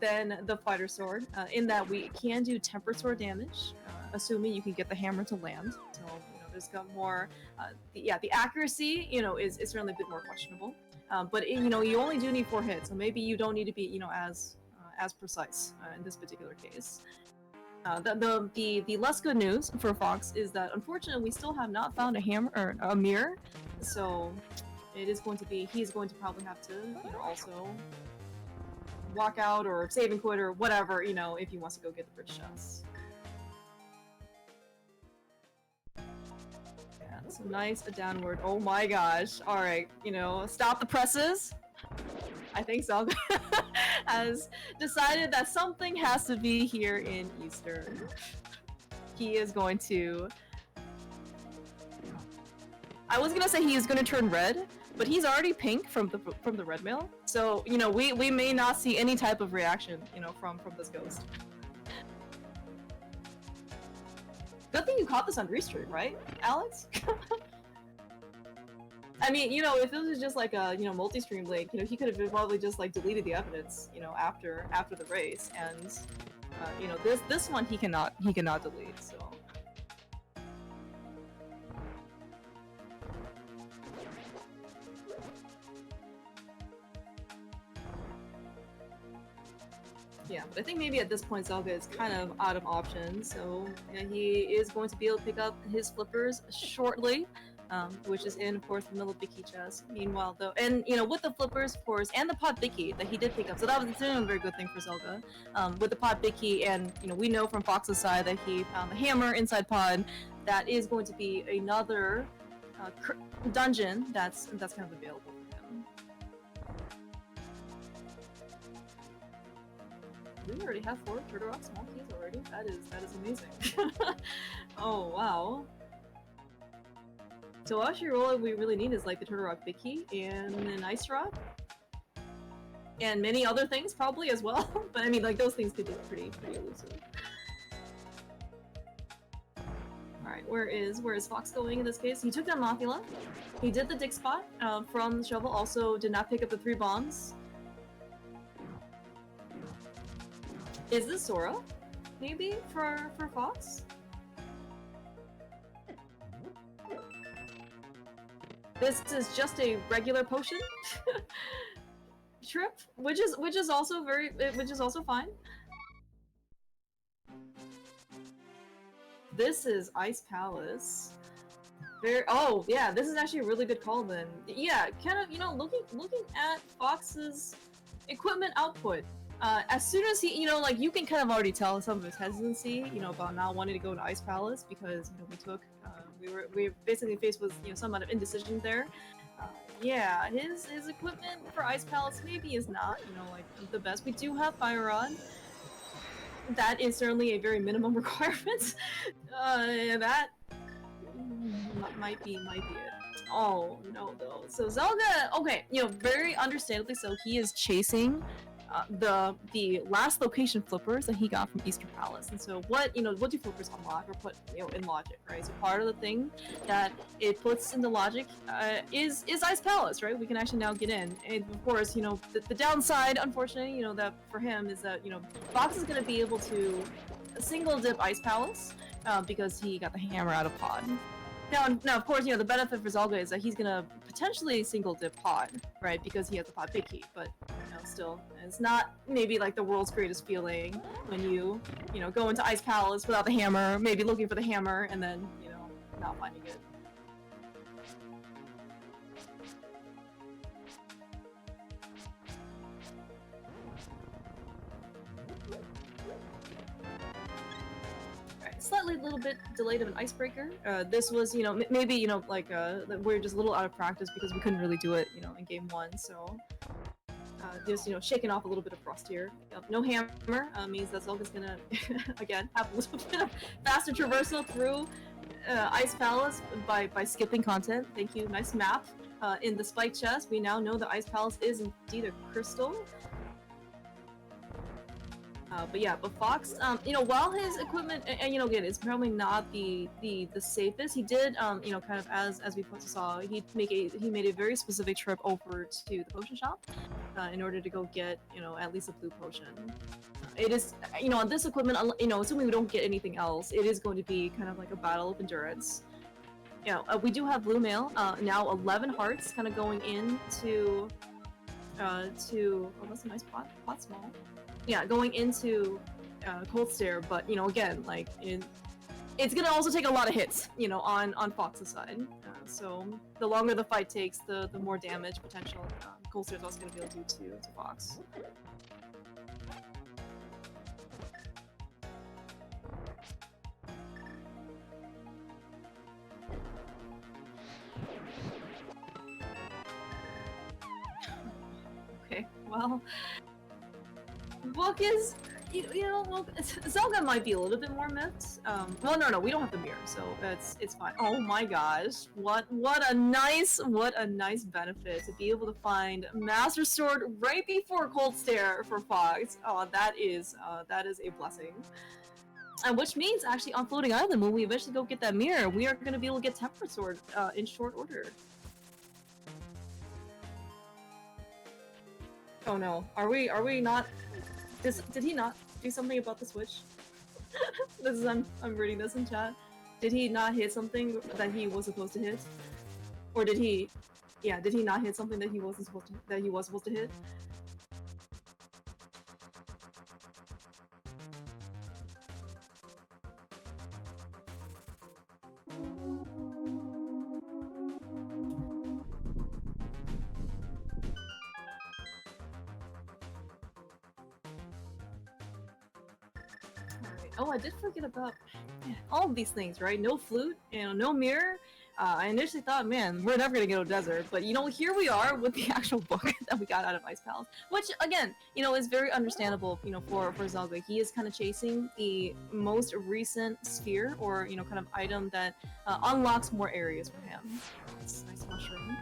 than the fighter sword, in that we can do tempered sword damage, assuming you can get the hammer to land. So there's got more, the accuracy, is certainly a bit more questionable. But you only do need 4 hits, so maybe you don't need to be, as precise in this particular case. The less good news for Fox is that unfortunately we still have not found a hammer or a mirror. So it is going to be, he's going to probably have to, you know, also walk out or save and quit or whatever, you know, if he wants to go get the bridge chest. Yeah, so nice, a downward. Oh my gosh. Alright, you know, stop the presses. I think Zelga has decided that something has to be here in Eastern. He is going to... I was gonna say he is gonna turn red, but he's already pink from the red mail. So, you know, we may not see any type of reaction, you know, from this ghost. Good thing you caught this on Restream, right, Alex? I mean, you know, if it was just like a, you know, multi-stream link, you know, he could have probably just like deleted the evidence, you know, after the race, and you know, this one he cannot delete. So. Yeah, but I think maybe at this point Zelga is kind of out of options, so yeah, he is going to be able to pick up his flippers shortly. Which is in, of course, the middle Bicky chest. Meanwhile, though, and you know, with the flippers, of course, and the pod Bicky that he did pick up, so that was a very good thing for Zelga. With the pod Bicky, and you know, we know from Fox's side that he found the hammer inside pod. That is going to be another dungeon that's kind of available for him. We already have 4 Turtle Rock small keys already. That is amazing. Oh wow. So actually all we really need is like the Turtle Rock Big Key and an Ice Rock. And many other things probably as well. But I mean like those things could be pretty elusive. Alright, where is Fox going in this case? He took down Mothula. He did the dig spot from the shovel, also did not pick up the 3 bombs. Is this Sora? Maybe for Fox? This is just a regular potion trip, which is also fine. This is Ice Palace. Oh yeah, this is actually a really good call then. Yeah, kind of, you know, looking at Fox's equipment output. As soon as he, you know, like you can kind of already tell some of his hesitancy, you know, about not wanting to go to Ice Palace because, you know, we were basically faced with, you know, some amount of indecision there. Yeah, his equipment for Ice Palace maybe is not, you know, like the best. We do have Fire Rod. That is certainly a very minimum requirement. That might be it. Oh no, though. So Zelda, okay, you know, very understandably so, he is chasing the last location flippers that he got from Eastern Palace. And so what do flippers unlock or put, you know, in logic, right? So part of the thing that it puts into logic is Ice Palace, right? We can actually now get in. And of course, you know, the downside, unfortunately, you know, that for him is that, you know, Fox is going to be able to single dip Ice Palace because he got the hammer out of pod. Now, of course, you know, the benefit for Zelga is that he's gonna potentially single dip pod, right? Because he has the pod big key, but, you know, still, it's not maybe like the world's greatest feeling when you know, go into Ice Palace without the hammer, maybe looking for the hammer, and then, you know, not finding it. Slightly little bit delayed of an icebreaker. This was, you know, maybe, you know, like, we're just a little out of practice because we couldn't really do it, you know, in game 1, so... just, you know, shaking off a little bit of frost here. No hammer means that Zelga's gonna, again, have a little bit of faster traversal through Ice Palace by skipping content. Thank you, nice map. In the spike chest, we now know that Ice Palace is indeed a crystal. But yeah, but Fox, you know, while his equipment, and you know, again, it's probably not the safest, he did, you know, kind of as we saw, he made a very specific trip over to the potion shop, in order to go get, you know, at least a blue potion. It is, you know, on this equipment, you know, assuming we don't get anything else, it is going to be kind of like a battle of endurance. You know, we do have blue mail, now 11 hearts, kind of going into, oh, that's a nice pot small. Yeah, going into Cold Stare, but, you know, again, like, it's gonna also take a lot of hits, you know, on Fox's side. So the longer the fight takes, the more damage potential Cold Stare's also gonna be able to do to Fox. Okay, well, book is, you know, well, Zelda might be a little bit more myths. Well, no, we don't have the mirror, so it's fine. Oh my gosh, what a nice benefit to be able to find Master Sword right before Cold Stare for Fox. Oh, that is a blessing. And which means actually on Floating Island, when we eventually go get that mirror, we are gonna be able to get Tempered Sword in short order. Oh no, are we not? Did he not do something about the Switch? This is I'm reading this in chat. Did he not hit something that he was supposed to hit? Or did he? Yeah, did he not hit something that he wasn't supposed to hit? Oh, I did forget about all of these things, right? No flute, you know, no mirror. I initially thought, man, we're never gonna go to desert, but you know, here we are with the actual book that we got out of Ice Palace, which again, you know, is very understandable, you know, for Zelda. He is kind of chasing the most recent sphere, or you know, kind of item that unlocks more areas for him. It's a nice mushroom.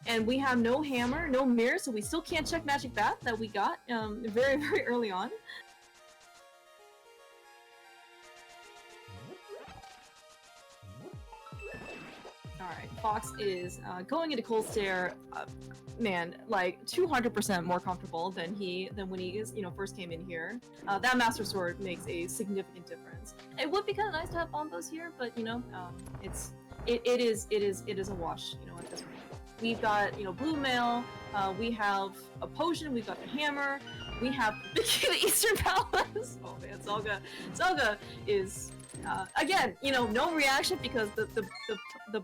And we have no hammer, no mirror, so we still can't check Magic Bath that we got very, very early on. Alright, Fox is going into Cold Stare, man, like 200% more comfortable than when he is, you know, first came in here. That Master Sword makes a significant difference. It would be kind of nice to have bombos here, but you know, it is a wash, you know, at this point. We've got, you know, blue mail, we have a potion, we've got the hammer, we have the Eastern Palace. Oh man, Zelda is, again, you know, no reaction because the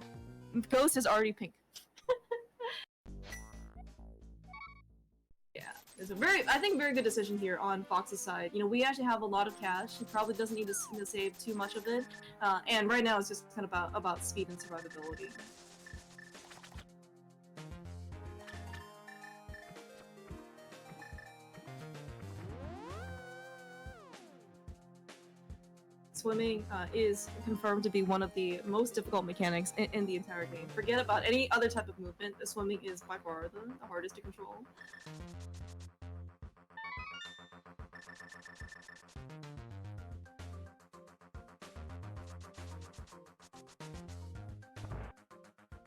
ghost is already pink. Yeah, it's a I think very good decision here on Fox's side. You know, we actually have a lot of cash. He probably doesn't need to save too much of it, and right now it's just kind of about speed and survivability. Swimming is confirmed to be one of the most difficult mechanics in the entire game. Forget about any other type of movement, swimming is by far the hardest to control.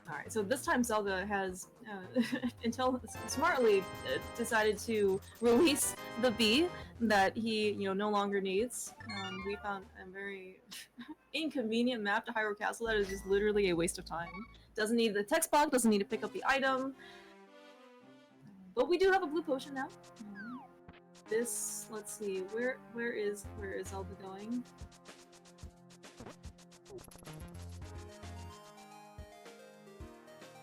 Alright, so this time Zelda has, smartly decided to release the bee that he, you know, no longer needs. We found a very inconvenient map to Hyrule Castle that is just literally a waste of time. Doesn't need the text box, doesn't need to pick up the item. But we do have a blue potion now. This, let's see, where is Zelda going?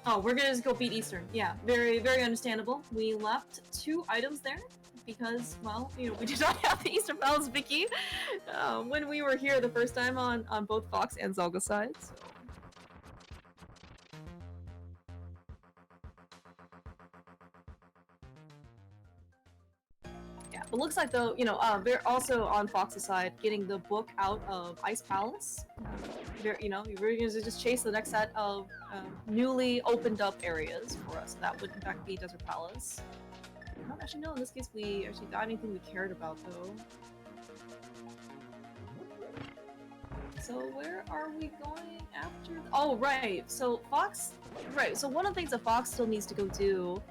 Oh, we're gonna just go beat Eastern. Yeah, very, very understandable. We left 2 items there because, well, you know, we did not have the Eastern Palace Vicky when we were here the first time on both Fox and Zelga's sides. So. Yeah, but looks like though, you know, they're also on Fox's side getting the book out of Ice Palace. You know, we're going to just chase the next set of newly opened up areas for us. That would in fact be Desert Palace. I don't actually know in this case we actually got anything we cared about though. So where are we going after? Oh right, so Fox. Right, so one of the things that Fox still needs to go do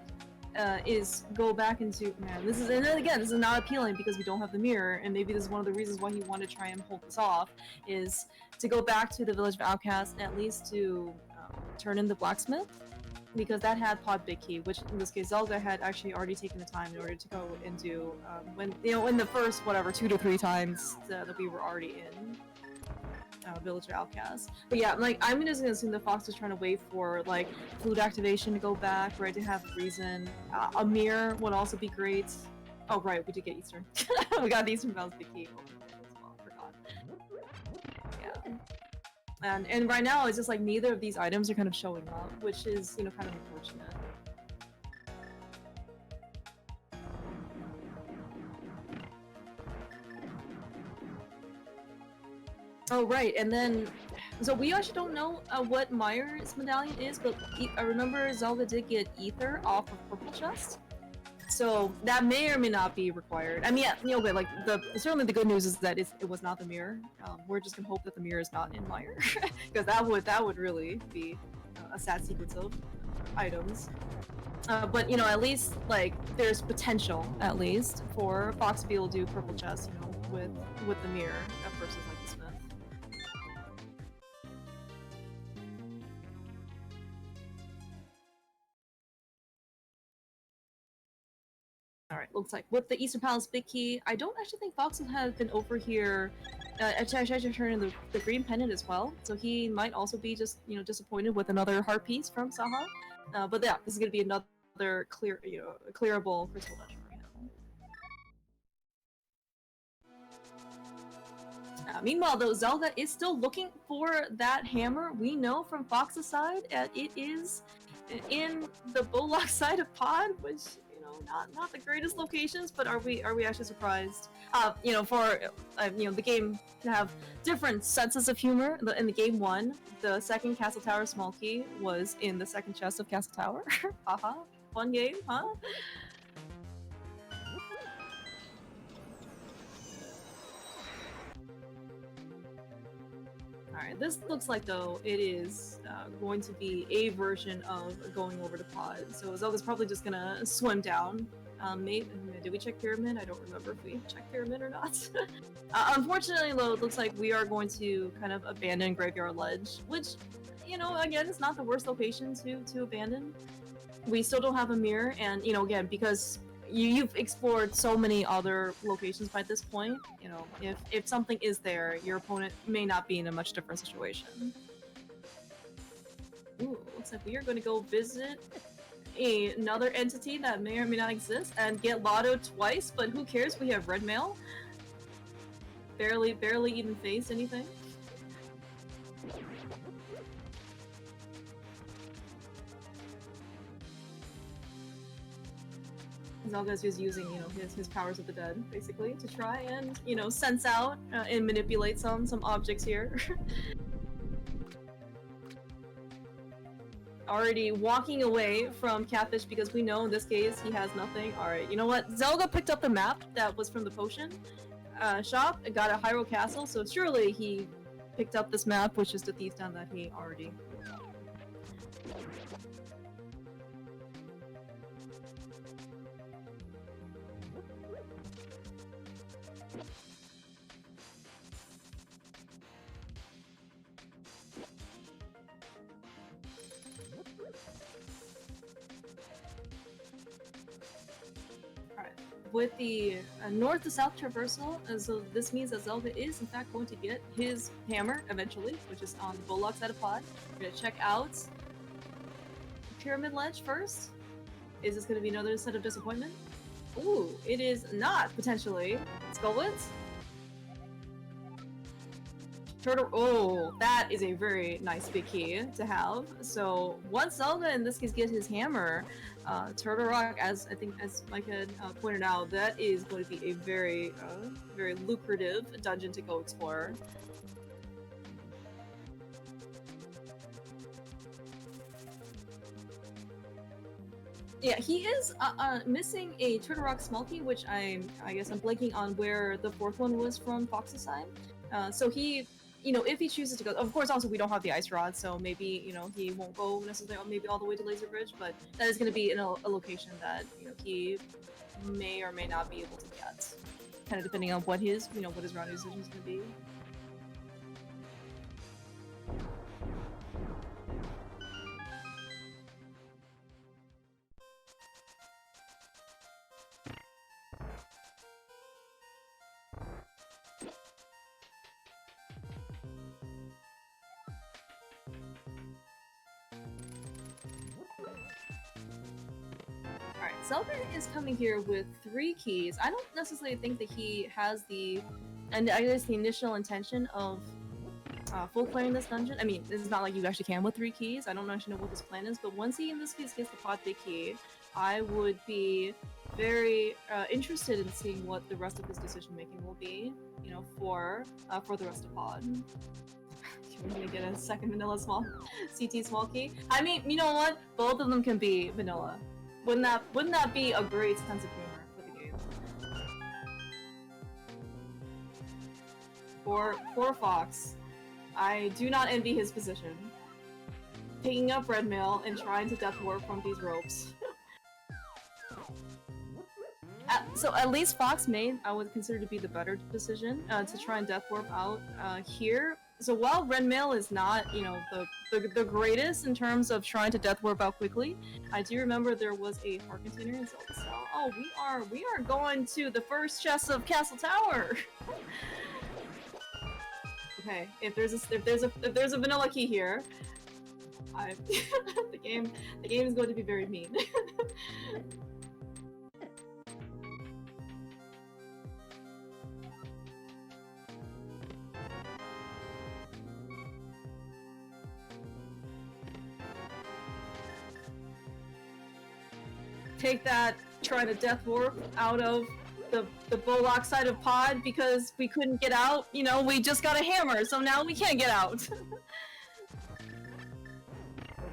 is go back into, man, this is, and then again, this is not appealing because we don't have the mirror, and maybe this is one of the reasons why he wanted to try and hold this off, is to go back to the Village of Outcasts and at least to turn in the blacksmith. because that had Pod Big Key, which in this case Zelda had actually already taken the time in order to go into when in the first whatever 2 to 3 times that we were already in Villager Outcast. But yeah, like I'm just gonna assume the Fox is trying to wait for like food activation to go back, right? To have a reason. A mirror would also be great. Oh right, we did get Eastern. We got the Eastern Bells Big Key. Oh, forgot. Yeah. And right now it's just like neither of these items are kind of showing up, which is kind of unfortunate. Oh right, and then so we actually don't know what Meyer's medallion is, but I remember Zelda did get Ether off of Purple Chest. So that may or may not be required. I mean, yeah, but like certainly the good news is that it was not the mirror. We're just gonna hope that the mirror is not in Meyer, because that would really be a sad sequence of items. But at least like there's potential at least for Fox to be able to do Purple Chest, with the mirror versus like the Smith. Alright, looks like with the Eastern Palace Big Key, I don't actually think Fox would have been over here. Actually turning the green pendant as well, so he might also be just disappointed with another heart piece from Saha. But yeah, this is gonna be another clearable crystal dungeon for him. Meanwhile, though, Zelda is still looking for that hammer. We know from Fox's side that it is in the Bullock side of Pod, which not the greatest locations, but are we actually surprised? For the game to have different senses of humor. In the game 1, the second Castle Tower small key was in the second chest of Castle Tower. Haha, fun game, huh? Alright, this looks like though it is going to be a version of going over to Pod. So Zelda's probably just gonna swim down. Did we check Pyramid? I don't remember if we checked Pyramid or not. Unfortunately though, it looks like we are going to kind of abandon Graveyard Ledge, which, again, is not the worst location to abandon. We still don't have a mirror, and, again, because you've explored so many other locations by this point, if something is there, your opponent may not be in a much different situation. Ooh, looks like we are going to go visit another entity that may or may not exist and get Lotto twice, but who cares? We have red mail. Barely even faced anything. Zelda's just using, his powers of the dead, basically, to try and, sense out and manipulate some objects here. Already walking away from Catfish because we know in this case he has nothing. Alright, you know what? Zelda picked up the map that was from the potion shop and got a Hyrule Castle, so surely he picked up this map, which is the thief down that he already. With the north to south traversal, so this means that Zelda is in fact going to get his hammer eventually, which is on the Bullock side of Pod. We're gonna check out Pyramid Ledge first. Is this gonna be another set of disappointment? Ooh, it is not, potentially. Skullwoods? Turtle. Oh, that is a very nice big key to have. So once Zelda in this case gets his hammer, Turtle Rock, as Mike had pointed out, that is going to be a very lucrative dungeon to go explore. Yeah, he is missing a Turtle Rock small key, which I guess I'm blanking on where the fourth one was from Fox's side. So he, if he chooses to go, of course, also we don't have the ice rod, so maybe, he won't go necessarily maybe all the way to Laser Bridge, but that is going to be in a location that, he may or may not be able to get, kind of depending on what his round decision is going to be. Zelda is coming here with 3 keys. I don't necessarily think that he has the, and I guess the initial intention of full clearing this dungeon. I mean, this is not like you actually can with 3 keys. I don't actually know what his plan is, but once he in this case gets the pod big key, I would be very interested in seeing what the rest of his decision making will be. You know, for the rest of pod. We're gonna get a second vanilla small CT small key. I mean, you know what? Both of them can be vanilla. Wouldn't that be a great sense of humor for the game? For Fox, I do not envy his position. Picking up red mail and trying to death warp from these ropes. So at least Fox made, I would consider to be the better decision to try and death warp out here. So while red mail is not, you know, the greatest in terms of trying to death warp out quickly, I do remember there was a heart container in Zelda Cell. Oh, we are going to the first chest of Castle Tower. Okay, if there's a vanilla key here, the game is going to be very mean. Take that, trying to death warp out of the Bullock side of pod because we couldn't get out. You know, we just got a hammer, so now we can't get out.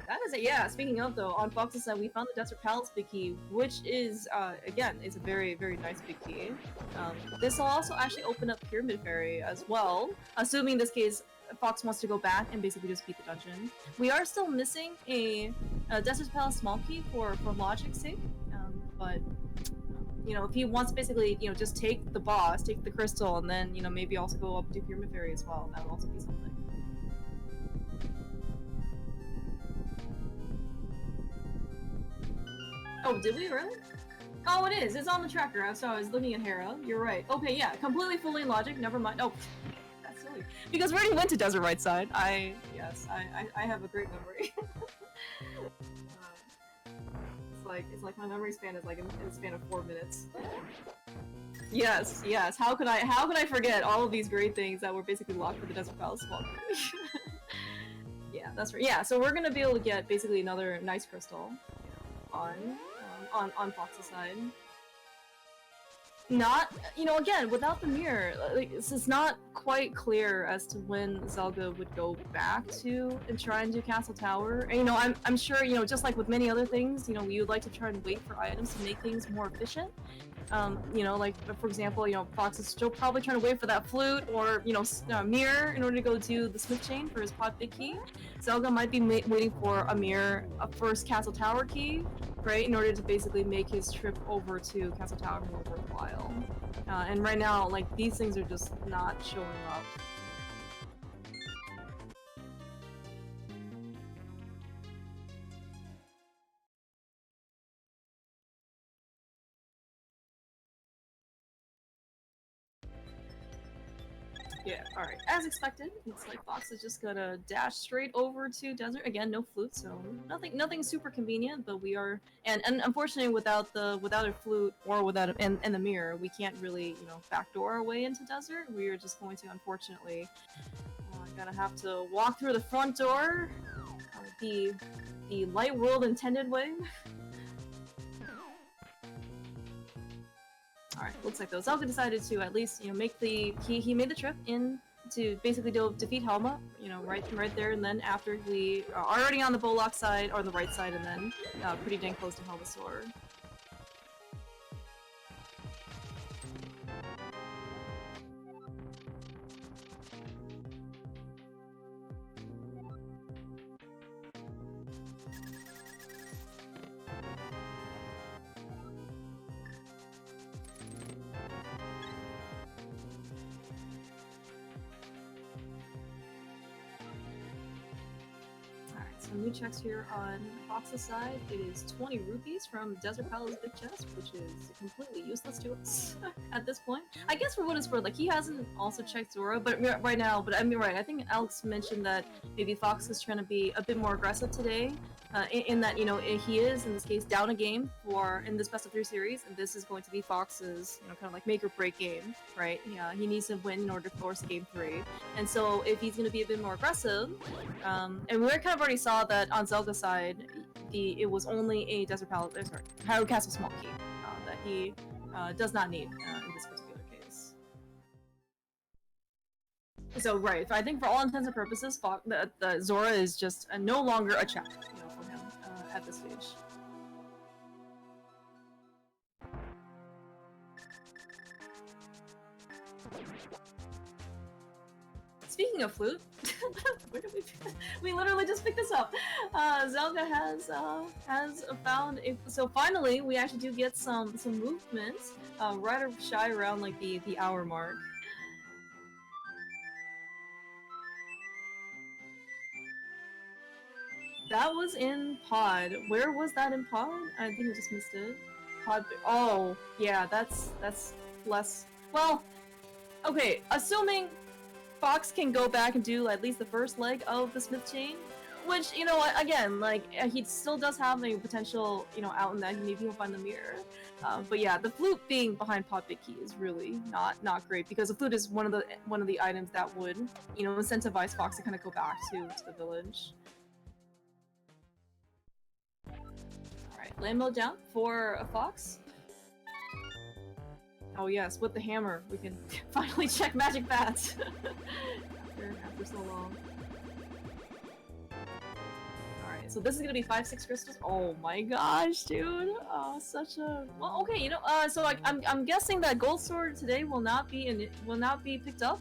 That is it. Yeah. Speaking of though, on Fox's side, we found the Desert Palace big key, which is again is a very nice big key. This will also actually open up Pyramid Fairy as well, assuming in this case Fox wants to go back and basically just beat the dungeon. We are still missing a Desert Palace small key for logic's sake, but you know, if he wants to basically, you know, just take the boss, take the crystal, and then, you know, maybe also go up to Pyramid Fairy as well, that would also be something. Oh, did we really? Oh, it is. It's on the tracker. So I was looking at Hera. You're right. Okay, yeah, completely fully logic. Never mind. Oh, that's silly. Because we already went to Desert Right Side. I have a great memory. It's like my memory span is like in a span of 4 minutes. Yes. How could I forget all of these great things that were basically locked for the Desert Palace small key? Yeah, that's right. Yeah, so we're gonna be able to get basically another nice crystal on Fox's side. Not, you know, again, without the mirror, like, it's not quite clear as to when Zelda would go back to and try and do Castle Tower. And, you know, I'm sure, you know, just like with many other things, you know, we would like to try and wait for items to make things more efficient. You know, like, for example, you know, Fox is still probably trying to wait for that flute or, you know, mirror in order to go do the Smith Chain for his pot big key. Zelda might be waiting for a mirror, a first Castle Tower key, right, in order to basically make his trip over to Castle Tower more worthwhile. And right now, like, these things are just not showing up. Yeah, alright. As expected, it's like Fox is just gonna dash straight over to Desert. Again, no flute, so nothing super convenient, but we are and unfortunately without a flute or without and the mirror, we can't really, you know, backdoor our way into Desert. We are just going to unfortunately gonna have to walk through the front door the light world intended way. Alright, looks like though Zelda decided to at least, you know, make he made the trip in to basically defeat Helma, you know, right there, and then after we are already on the Bullock side, or on the right side, and then pretty dang close to Helma's sword. Some new checks here on Fox's side. It is 20 rupees from Desert Palace Big Chest, which is completely useless to us at this point. I guess for what it's worth, like, he hasn't also checked Zora, but right now, but I mean, right, I think Alex mentioned that maybe Fox is trying to be a bit more aggressive today, in that, you know, he is in this case down a game for in this best of 3 series, and this is going to be Fox's, you know, kind of like make or break game, right? Yeah, he needs to win in order to force game 3, and so if he's going to be a bit more aggressive, and we kind of already saw that on Zelda's side, it was only a Desert Palace, sorry, Hyrule Castle small key that he does not need in this particular case. So right, I think for all intents and purposes, the Zora is just no longer a check, you know, for him at this stage. Speaking of flute, where did we literally just picked this up. Zelda has found a, so finally we actually do get some movement right shy around like the hour mark. That was in Pod. Where was that in Pod? I think I just missed it. Pod. Oh, yeah, that's less. Well, okay. Assuming Fox can go back and do at least the first leg of the Smith chain, which, you know, again, like he still does have a potential, you know, out in that maybe he'll find the mirror. But yeah, the flute being behind Pot Big Key is really not great, because the flute is one of the items that would, you know, incentivize Fox to kind of go back to the village. Alright, land mode down for a Fox. Oh yes, with the hammer, we can finally check magic bats after so long. Alright, so this is gonna be 5-6 crystals. Oh my gosh, dude! Oh, such a well. Okay, you know, so like I'm guessing that Gold Sword today will not be picked up,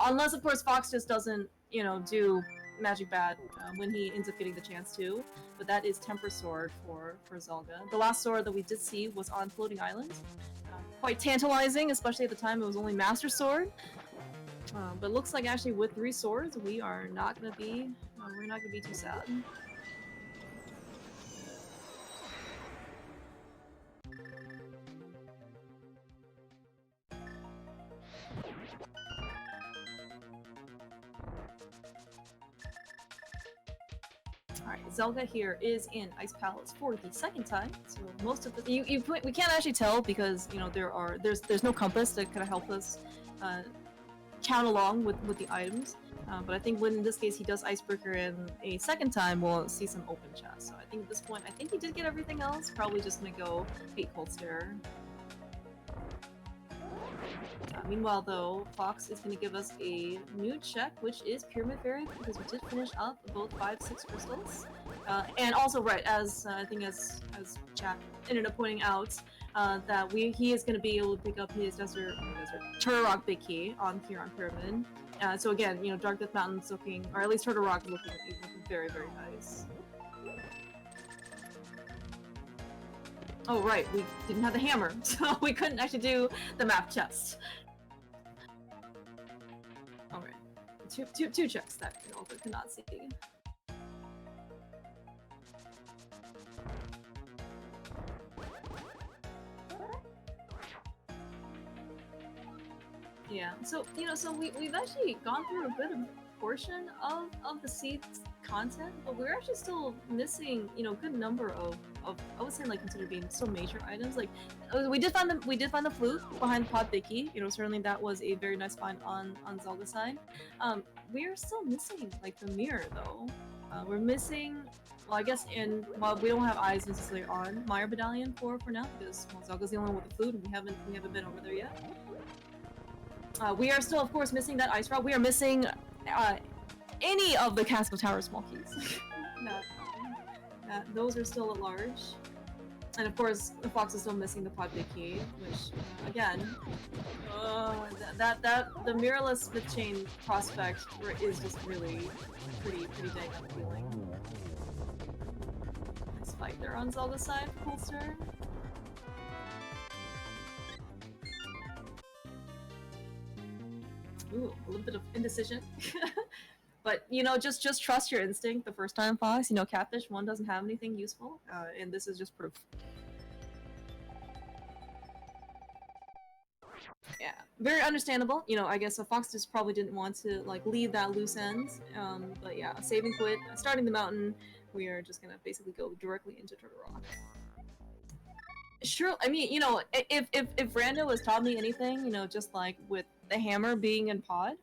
unless of course Fox just doesn't, you know, do magic bat when he ends up getting the chance to. But that is Temper Sword for Zelda. The last sword that we did see was on Floating Island. Quite tantalizing, especially at the time it was only Master Sword. But it looks like actually with 3 swords, we are not gonna be we're not gonna be too sad. Alright, Zelda here is in Ice Palace for the second time. So most of the we can't actually tell because, you know, there's no compass to kind of help us count along with the items. But I think when in this case he does Icebreaker in a second time, we'll see some open chests. So I think at this point, I think he did get everything else. Probably just gonna go Fate Cold Stare. Meanwhile, though, Fox is going to give us a new check, which is Pyramid Fairy, because we did finish up both 5-6 crystals. And also, right, as I think as chat ended up pointing out, that he is going to be able to pick up his Turtle Rock Big Key on here on Pyramid. So again, you know, Dark Death Mountain's looking, or at least Turtle Rock is looking very, very nice. Oh right, we didn't have the hammer, so we couldn't actually do the map chest. Alright. Two checks that Alpha could not see. Yeah, so, you know, so we've actually gone through a good portion of the Seed's content, but we're actually still missing, you know, a good number of I would say, like, considered being so major items. Like, we did find the flute behind Pod Bicky. You know, certainly that was a very nice find on Zelda's side. We are still missing, like, the mirror though. We're missing, well, I guess while we don't have eyes necessarily on Meyer Medallion for now, because, well, Zelda's the only one with the flute and we haven't been over there yet. We are still, of course, missing that ice rod. We are missing any of the Castle Tower small keys. Those are still at large. And of course, the Fox is still missing the Pod Big Key, which, again, the mirrorless Smith Chain prospect is just really pretty dang appealing. Nice fight there on Zelda's side, Coolster. Ooh, a little bit of indecision. But, you know, just trust your instinct the first time, Fox. You know, Catfish 1 doesn't have anything useful, and this is just proof. Yeah, very understandable. You know, I guess Fox just probably didn't want to, like, leave that loose end. But yeah, save and quit, starting the mountain, we are just gonna basically go directly into Turtle Rock. Sure, I mean, if Rando has taught me anything, just like with the hammer being in pod,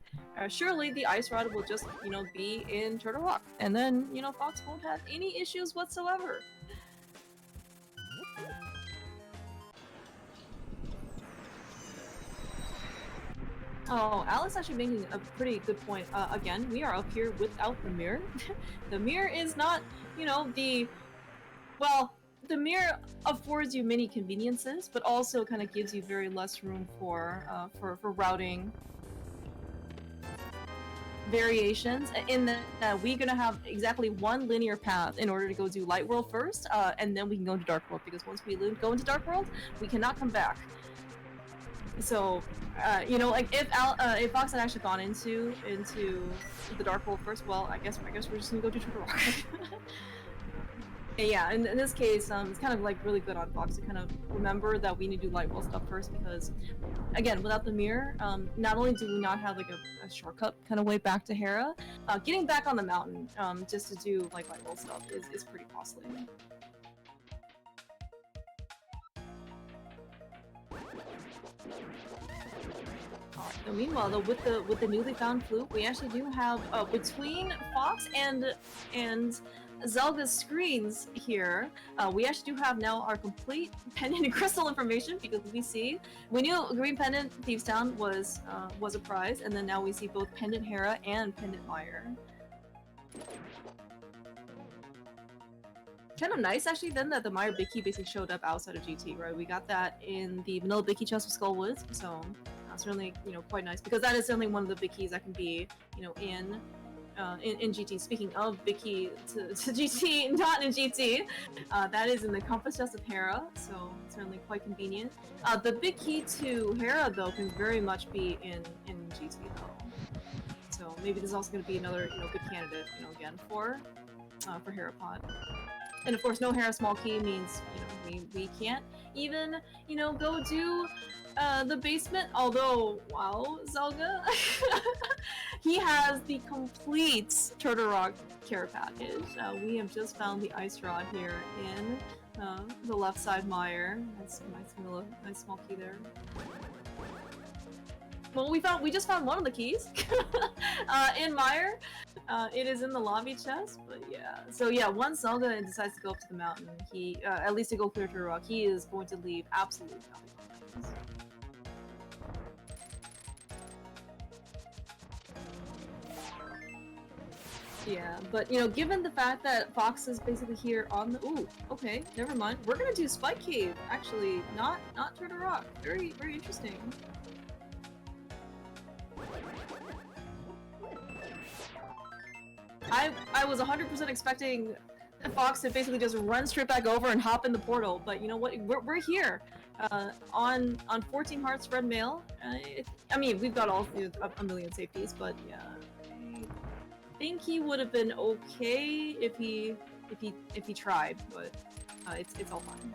surely the ice rod will just, be in Turtle Rock, and then, Fox won't have any issues whatsoever. Oh, Alice actually making a pretty good point. Again, we are up here without the mirror. The mirror is not, well, the mirror affords you many conveniences, but also kind of gives you very less room for routing variations. In that we're gonna have exactly one linear path in order to go do Light World first, and then we can go into Dark World, because once we go into Dark World, we cannot come back. So, like if Fox had actually gone into the Dark World first, well, I guess we're just gonna go to Turtle Rock. Yeah, in this case, it's kind of like really good on Fox to kind of remember that we need to do Light World stuff first, because, again, without the mirror, not only do we not have like a shortcut kind of way back to Hera, getting back on the mountain just to do like Light World stuff is pretty costly. So meanwhile, though, with the newly found flute, we actually do have between Fox and Zelga's screens here, we actually do have now our complete pendant and crystal information, because we knew Green Pendant Thieves Town was a prize, and then now we see both Pendant Hera and Pendant Meyer. Kind of nice actually then that the Meyer Big Key basically showed up outside of GT, right? We got that in the vanilla Big Key chest of Skull Woods, so certainly quite nice, because that is certainly one of the big keys that can be in GT. Speaking of big key to GT, not in GT, that is in the Compass Chest of Hera, so certainly quite convenient. The big key to Hera, though, can very much be in GT, though. So maybe this is also going to be another good candidate, again for Hera Pod. And of course, no Hera small key means we can't even go do the basement, although, wow, Zelga, he has the complete Turtle Rock care package. We have just found the ice rod here in the left side Meyer. That's nice small key there. Well, we just found one of the keys in Meyer. It is in the lobby chest, but yeah. So yeah, once Zelga decides to go up to the mountain, he at least to go clear Turtle Rock, he is going to leave absolutely nothing behind. Yeah, but given the fact that Fox is basically here on the— ooh, okay, never mind. We're gonna do Spike Cave, actually, not Turtle Rock. Very, very interesting. I was 100% expecting Fox to basically just run straight back over and hop in the portal, but you know what? We're here on 14 hearts red mail. I mean, we've got all a million safeties, but yeah. I think he would have been okay if he tried, but it's all fine.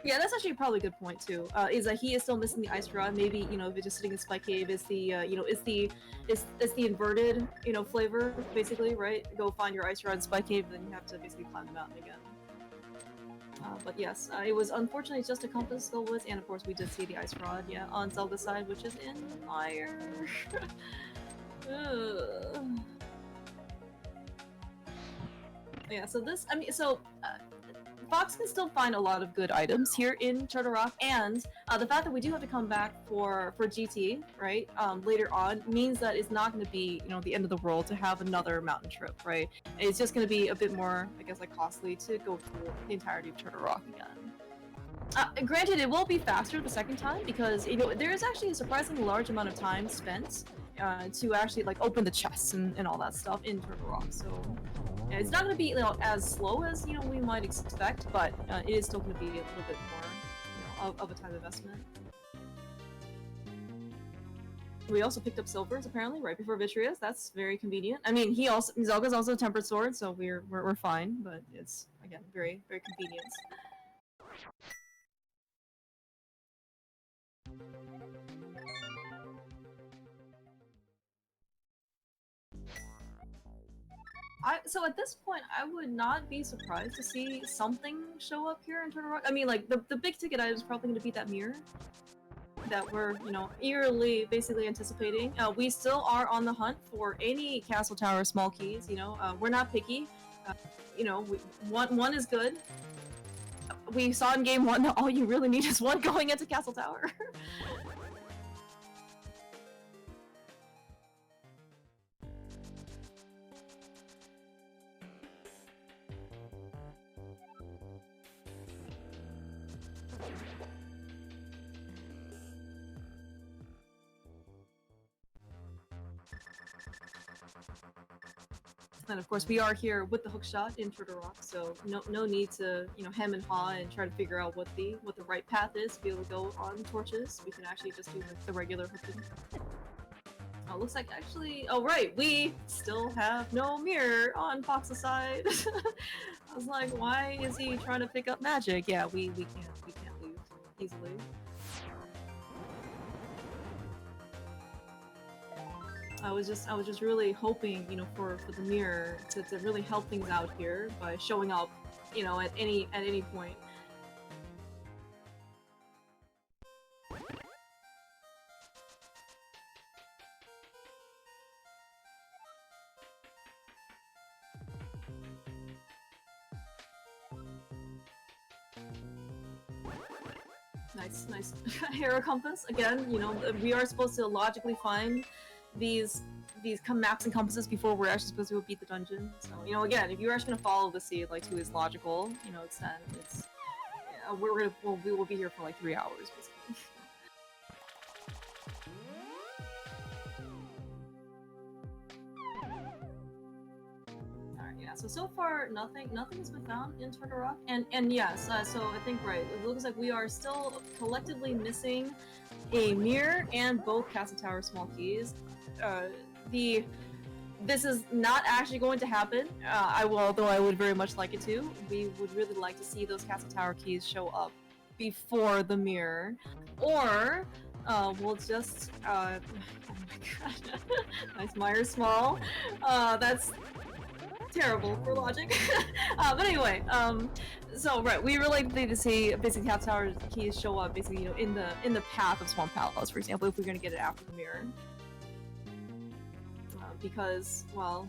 Yeah, that's actually probably a good point too. Is that he is still missing the ice rod? Maybe if it's just sitting in Spike Cave, is the is the inverted flavor basically, right? Go find your ice rod in Spike Cave, then you have to basically climb the mountain again. But yes, it was unfortunately just a Compass Skull Woods, and of course we did see the ice rod, yeah, on Zelga's side, which is in Meyer. Yeah, so this, Fox can still find a lot of good items here in Turtle Rock, and the fact that we do have to come back for GT, right, later on, means that it's not going to be, the end of the world to have another mountain trip, right? It's just going to be a bit more, I guess, like costly to go through the entirety of Turtle Rock again. Granted, it will be faster the second time, because, there is actually a surprisingly large amount of time spent to actually, like, open the chests and all that stuff in Turtle Rock, so— it's not going to be as slow as we might expect, but it is still going to be a little bit more of a time investment. We also picked up silvers apparently right before Vitreous. That's very convenient. I mean, Zelga's also a tempered sword, so we're fine, but it's again very, very convenient. So at this point, I would not be surprised to see something show up here in Turtle Rock. I mean, like, the big ticket item is probably going to be that mirror that we're, you know, eagerly basically anticipating. We still are on the hunt for any Castle Tower small keys, you know. We're not picky. You know, one is good. We saw in game 1 that all you really need is one going into Castle Tower. And of course, we are here with the hookshot in Turtle Rock, so no need to, you know, hem and haw and try to figure out what the right path is to be able to go on torches. We can actually just do the regular hooking. Oh, looks like actually, oh right, we still have no mirror on Fox's side. I was like, why is he trying to pick up magic? Yeah, we can't leave easily. I was just really hoping, you know, for the mirror to really help things out here by showing up, you know, at any point. Nice hero compass. Again, you know, we are supposed to logically find these maps and compasses before we're actually supposed to go beat the dungeon. So, you know, again, if you're actually gonna follow the seed like to its logical, you know, extent, it's we will be here for like 3 hours basically. Alright, yeah. So far nothing's been found in Turtle Rock, and yes, so I think right. It looks like we are still collectively missing a mirror and both Castle Tower small keys. This is not actually going to happen. Although I would very much like it to. We would really like to see those Castle Tower keys show up before the mirror, or we'll just oh my god, nice Meyer small. That's terrible for logic. But anyway, so right, we really need to see basically Castle Tower keys show up basically, you know, in the path of Swamp Palace, for example, if we're gonna get it after the mirror. Because, well,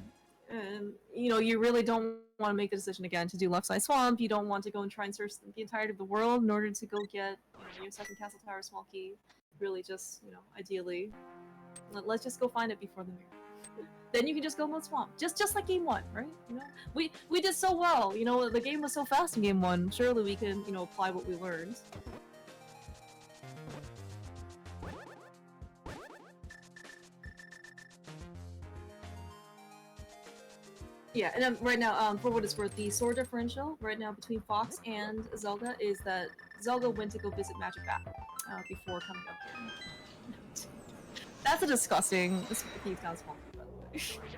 you know, you really don't want to make the decision again to do Left Side Swamp. You don't want to go and try and search the entirety of the world in order to go get, you know, your second Castle Tower small key. Really, just, you know, ideally, let's just go find it before the mirror. Then you can just go mode swamp, just like game 1, right? You know, we did so well. You know, the game was so fast in game 1. Surely we can, you know, apply what we learned. Yeah, and right now, for what it's worth, the sword differential right now between Fox and Zelda is that Zelda went to go visit Magic Bat before coming up here. That's a disgusting Thief Town small, by the way.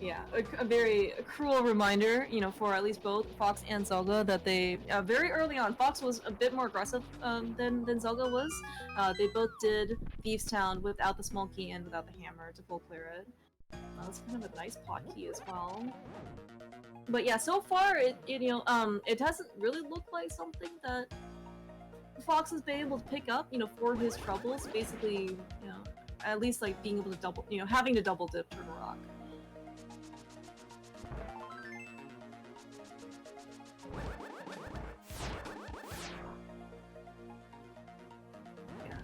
Yeah, a very cruel reminder, you know, for at least both Fox and Zelda that they very early on. Fox was a bit more aggressive than Zelda was. They both did Thieves Town without the small key and without the hammer to full clear it. That's kind of a nice pot key as well. But yeah, so far it it doesn't really look like something that Fox has been able to pick up, you know, for his troubles. Basically, you know, at least like being able to double, you know, having to double dip Turtle Rock.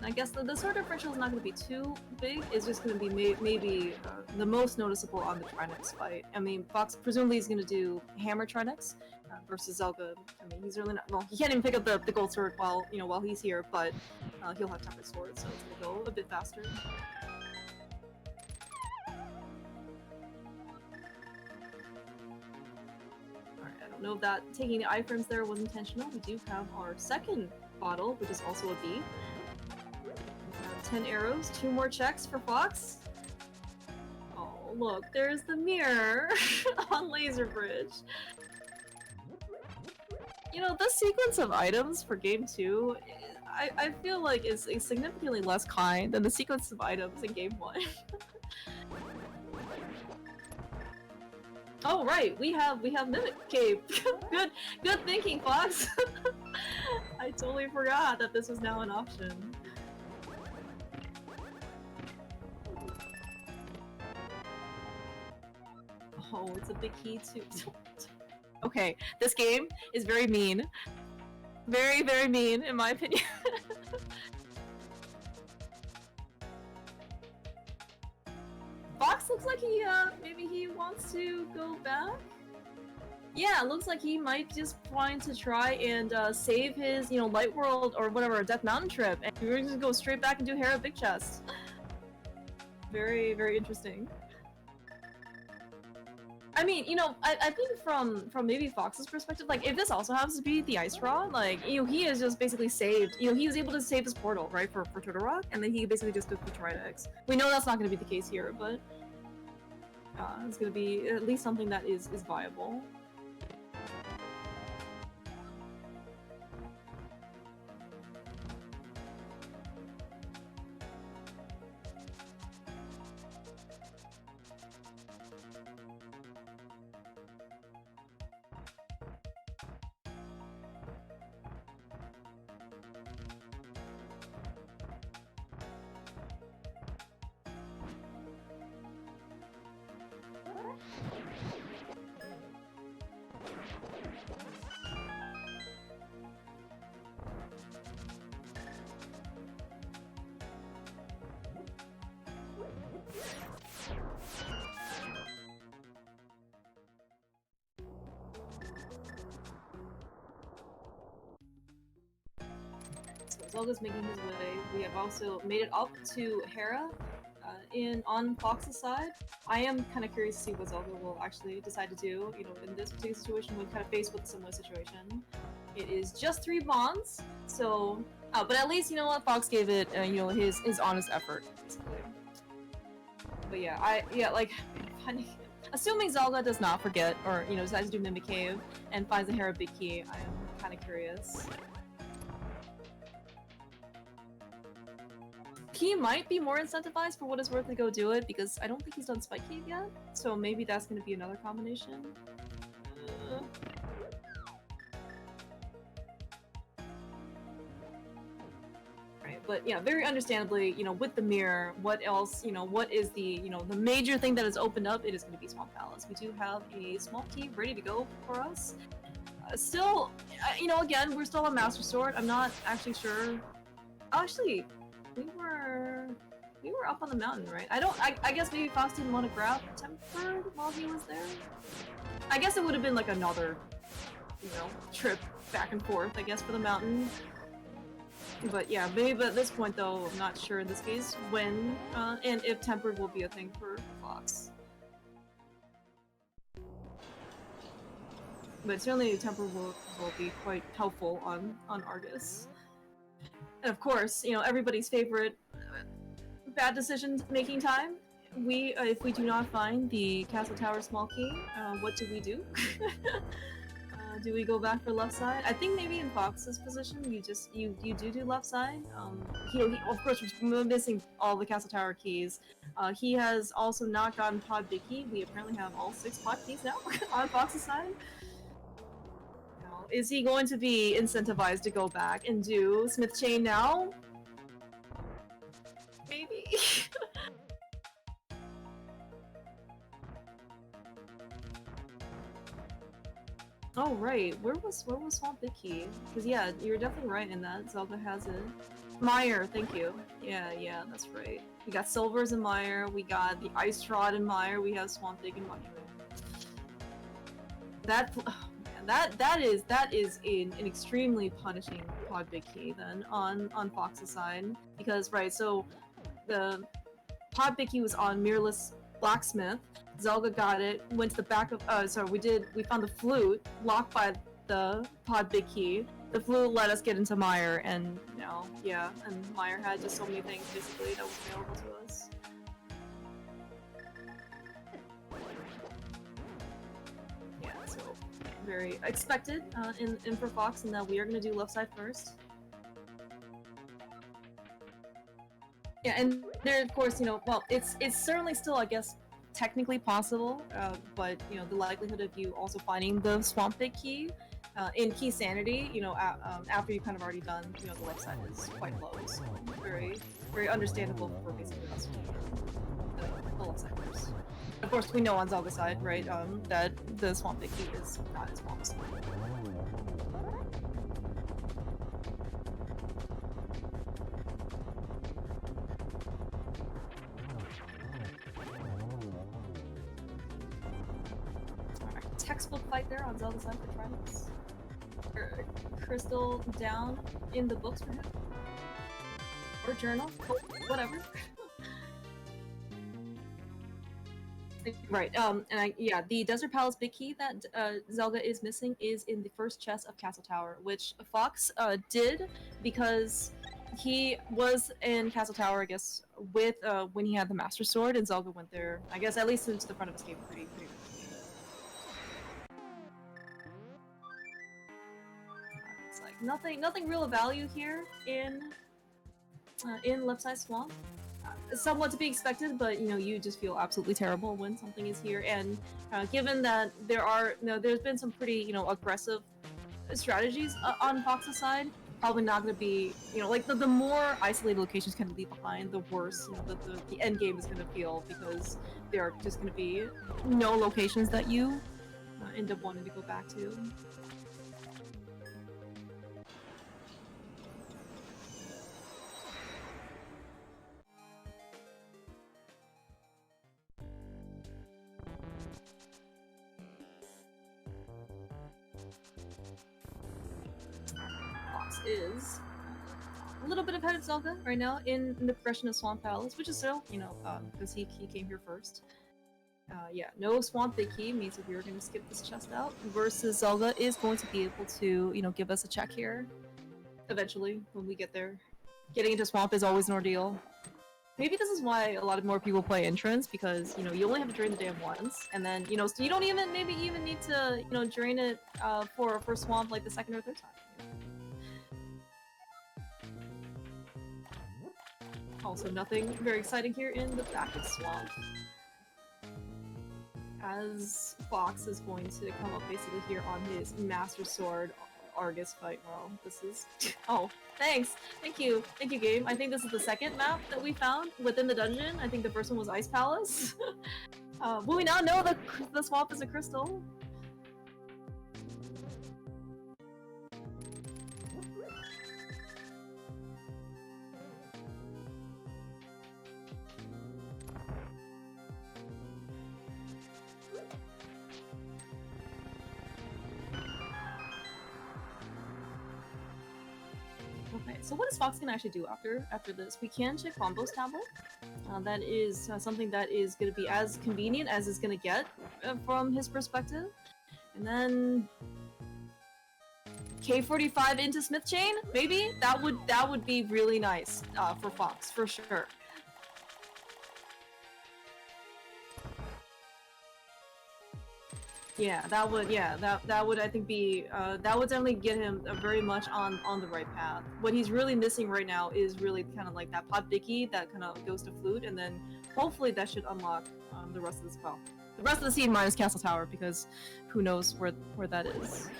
I guess the sword differential is not going to be too big. It's just going to be maybe the most noticeable on the Trinex fight. I mean, Fox presumably is going to do hammer Trinex versus Zelda. I mean, he's really not. Well, he can't even pick up the gold sword while he's here, but he'll have tempered sword, so it's going to go a bit faster. Alright, I don't know if that taking the iframes there was intentional. We do have our second bottle, which is also a B. 10 arrows, 2 more checks for Fox. Oh, look, there's the mirror on Laser Bridge. You know, this sequence of items for game 2, I feel like is significantly less kind than the sequence of items in game 1. Oh right, we have Mimic Cave. Good thinking, Fox. I totally forgot that this was now an option. Oh, it's a big key too. Okay, this game is very mean. Very, very mean, in my opinion. Fox looks like he, maybe he wants to go back? Yeah, it looks like he might just want to try and, save his, you know, Light World or whatever, Death Mountain trip, and we're gonna go straight back and do Hera Big Chest. Very, very interesting. I mean, you know, I think from maybe Fox's perspective, like, if this also happens to be the Ice Rod, like, you know, he is just basically saved. You know, he was able to save his portal, right, for Turtle Rock, and then he basically just took the Tridex. We know that's not going to be the case here, but it's going to be at least something that is viable. Zelda's making his way. We have also made it up to Hera on Fox's side. I am kind of curious to see what Zelda will actually decide to do. You know, in this particular situation, we're kind of faced with a similar situation. It is just 3 bonds, so... but at least, you know what, Fox gave it, you know, his honest effort, basically. But yeah, like, assuming Zelda does not forget, or, you know, decides to do Mimic Cave, and finds the Hera Big Key, I am kind of curious. He might be more incentivized for what it's worth to go do it, because I don't think he's done Spike Cave yet, so maybe that's gonna be another combination. Right, but yeah, very understandably, you know, with the mirror, what else, you know, what is the, you know, the major thing that is opened up, it is gonna be Swamp Palace. We do have a small key ready to go for us. Still, you know, again, we're still on Master Sword. I'm not actually sure. Actually, we were up on the mountain, right? I guess maybe Fox didn't want to grab Tempered while he was there? I guess it would have been like another, you know, trip back and forth, I guess, for the mountain. But yeah, maybe at this point though, I'm not sure in this case when and if Tempered will be a thing for Fox. But certainly Tempered will be quite helpful on Argus. And of course, you know, everybody's favorite bad decision making time. If we do not find the Castle Tower small key, what do we do? Do we go back for left side? I think maybe in Fox's position, you do left side. He of course we're missing all the Castle Tower keys. He has also not gotten Pod Big Key. We apparently have all 6 pod keys now on Fox's side. Is he going to be incentivized to go back and do Smith Chain now? Maybe. Oh right, where was Swamp Big Key? Because yeah, you're definitely right in that. Zelda has it. Mire, thank you. Yeah, that's right. We got Silvers in Mire, we got the Ice Rod in Mire, we have Swamp Big in Monument. That is an extremely punishing Pod Big Key then on Fox's side, because right, so the Pod Big Key was on Mirrorless Blacksmith. Zelda got it, went to the back of we found the flute locked by the Pod Big Key. The flute let us get into Mire, and and Mire had just so many things basically that was available to us. very expected in for Fox, and that we are gonna do left side first. Yeah, and there, of course, you know, well, it's certainly still, I guess, technically possible, but you know, the likelihood of you also finding the Swamp Pig key in Key Sanity, you know, after you've kind of already done, you know, the left side is quite low, so very, very understandable for basically us the left side first. Of course, we know on Zelda's side, right, that the Swamp Pig key is not as swamps. Textbook fight there on Zelda's side for Trimax. Crystal down in the books for him. Or journal. Whatever. Right, yeah, the Desert Palace big key that Zelda is missing is in the first chest of Castle Tower, which Fox did because he was in Castle Tower, I guess, with when he had the Master Sword, and Zelda went there, I guess, at least into the front of his game pretty much. It's like nothing real of value here in Left Side Swamp. Somewhat to be expected, but you know, you just feel absolutely terrible when something is here. And given that there's been some pretty, you know, aggressive strategies on Fox's side, probably not going to be, you know, like the more isolated locations kind of leave behind, the worse, you know, the end game is going to feel, because there are just going to be no locations that you end up wanting to go back to. Is a little bit ahead of Zelda right now in the progression of Swamp Palace, which is still, you know, because he came here first. Yeah, no Swamp Big Key means that we are going to skip this chest out, versus Zelda is going to be able to, you know, give us a check here eventually when we get there. Getting into Swamp is always an ordeal. Maybe this is why a lot of more people play Entrance, because, you know, you only have to drain the dam once, and then, you know, so you don't even maybe even need to, you know, drain it for Swamp like the second or third time. Also, nothing very exciting here in the back of Swamp. As Fox is going to come up basically here on his Master Sword Argus fight. Well, this is... Oh, thanks! Thank you, game. I think this is the second map that we found within the dungeon. I think the first one was Ice Palace. But we now know that the swamp is a crystal. Okay, so what is Fox gonna actually do after this? We can check Combo's tablet. That is something that is gonna be as convenient as it's gonna get from his perspective. And then K45 into Smith Chain, maybe that would be really nice for Fox for sure. Yeah, that would I think be that would definitely get him very much on the right path. What he's really missing right now is really kind of like that pot Dicky that kind of goes to flute, and then hopefully that should unlock the rest of the spell. The rest of the scene minus Castle Tower, because who knows where that is.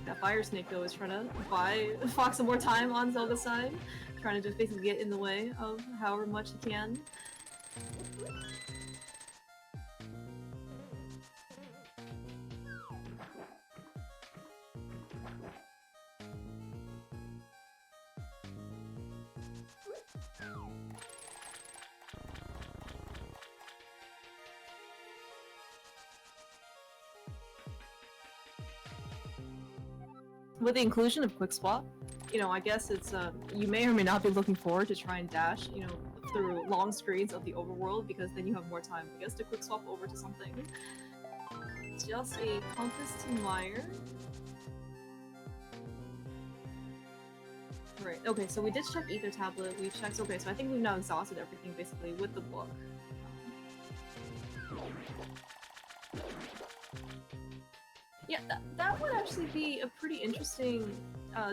That Fire Snake though is trying to buy Fox some more time on Zelda's side, trying to just basically get in the way of however much he can. With the inclusion of Quick Swap, you know, I guess it's you may or may not be looking forward to try and dash, you know, through long screens of the overworld, because then you have more time, I guess, to quick swap over to something. Just a compass to wire. Right, okay, so we did check Ether Tablet, we checked, okay, so I think we've now exhausted everything basically with the book. Yeah, that would actually be a pretty interesting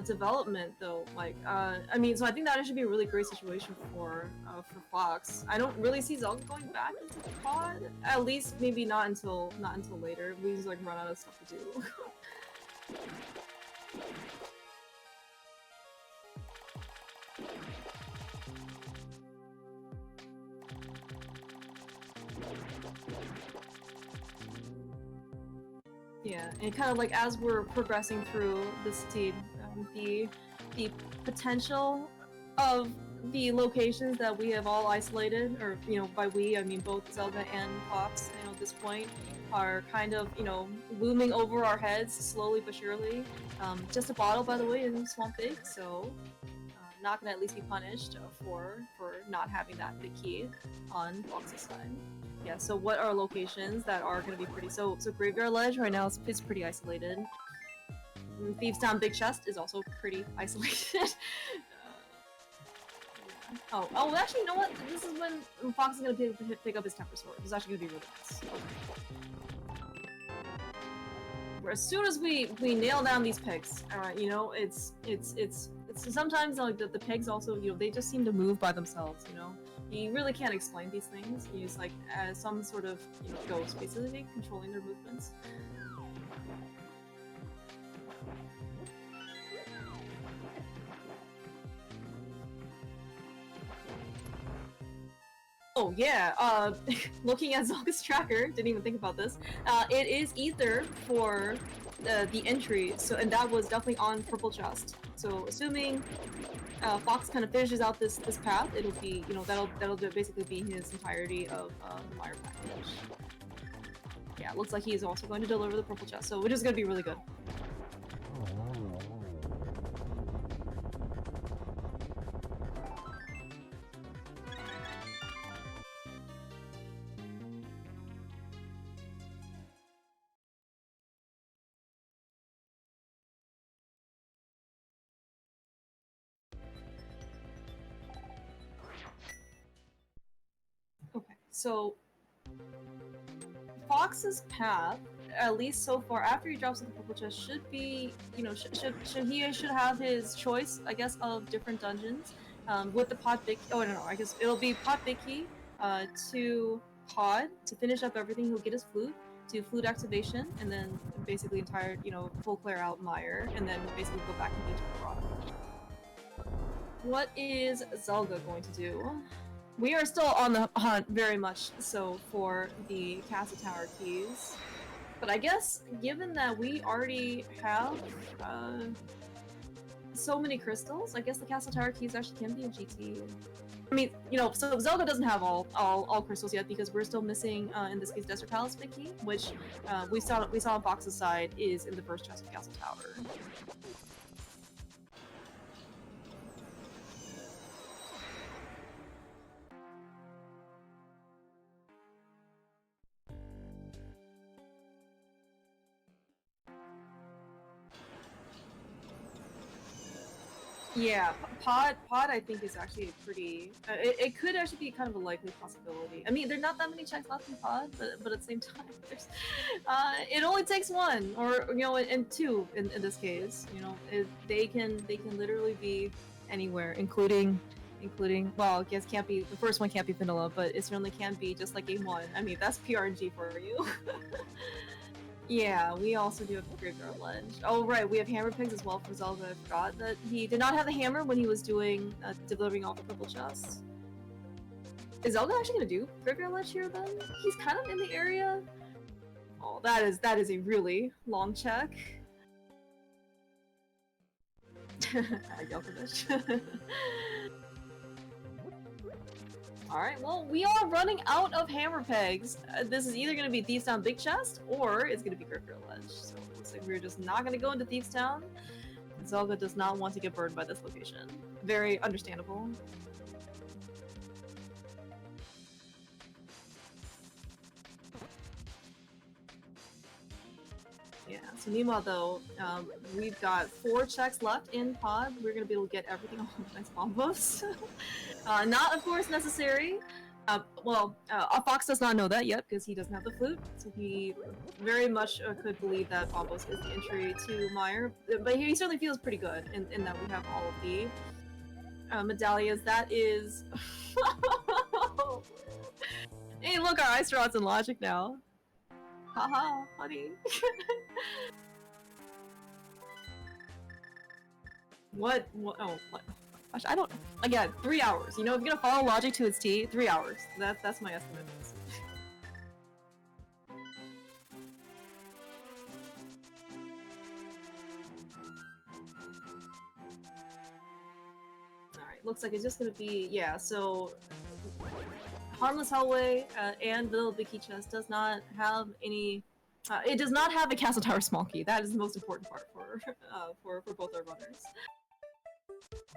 development, though. Like, I mean, so I think that should be a really great situation for Fox. I don't really see Zelda going back into the pod. At least maybe not until later. We just like run out of stuff to do. Yeah, and kind of like as we're progressing through this team, the potential of the locations that we have all isolated, or by we I mean both Zelda and Fox, at this point, are kind of looming over our heads slowly but surely. Just a bottle, by the way, in Swamp Big, so not gonna at least be punished for not having that big key on Fox's side. Yeah, so what are locations that are gonna be pretty... So Graveyard Ledge right now is pretty isolated. Thieves Town Big Chest is also pretty isolated. Yeah. Oh, actually, you know what? This is when Fox is gonna pick up his Temper Sword. This is actually gonna be really nice. Where as soon as we nail down these picks, it's sometimes like the pigs also, they just seem to move by themselves, You really can't explain these things. You use like as some sort of ghost basically controlling their movements. Oh yeah, looking at Zolga's tracker, didn't even think about this. It is Ether for the entry, and that was definitely on Purple Chest. So assuming Fox kind of finishes out this path, it'll be that'll basically be his entirety of the Mire package. Yeah, it looks like he is also going to deliver the Purple Chest, so which is going to be really good. Okay, so Fox's path, at least so far, after he drops the Purple Chest, should be, should have his choice, I guess, of different dungeons. With the Pod Big... Oh, no, I guess it'll be Pod Big Key to Pod. To finish up everything, he'll get his Flute, to Flute activation, and then basically entire, full clear out Mire, and then basically go back and beat the product. What is Zelda going to do? We are still on the hunt, very much so, for the Castle Tower keys. But I guess, given that we already have so many crystals, I guess the Castle Tower keys actually can be a GT. I mean, so Zelda doesn't have all crystals yet because we're still missing, in this case, Desert Palace big key, which we saw on Fox's side is in the first chest of Castle Tower. Yeah, Pod I think is actually a pretty... it could actually be kind of a likely possibility. I mean, there are not that many checks left in Pod, but at the same time, there's, it only takes one, or and two in this case. They can literally be anywhere, including well, I guess can't be the first one, can't be vanilla, but it certainly can be just like game 1. I mean, that's PRNG for you. Yeah, we also do have the Graveyard Ledge. Oh right, we have Hammer Pigs as well for Zelda. I forgot that he did not have the hammer when he was doing delivering all the Purple Chests. Is Zelda actually gonna do Graveyard Ledge here then? He's kind of in the area. Oh, that is a really long check. Alright, well, we are running out of hammer pegs. This is either going to be Thieves Town Big Chest, or it's going to be Graveyard Ledge. So it looks like we're just not going to go into Thieves Town. Zelda does not want to get burned by this location. Very understandable. Yeah, so meanwhile though, we've got 4 checks left in Pod. We're going to be able to get everything on nice bomb buffs. Not, of course, necessary Fox does not know that yet because he doesn't have the flute, so he very much could believe that Bombos is the entry to Meyer, but he certainly feels pretty good in that we have all of the medallions. That is... Hey, look, our ice rod's in logic now. Haha, honey. What? Oh, what? Gosh, I don't. Again, 3 hours. You know, if you're gonna follow logic to its T, 3 hours. That's my estimate. Alright, looks like it's just gonna be, yeah, so Harmless Hellway and Little Vicky Chest does not have any. It does not have a Castle Tower small key. That is the most important part for both our runners.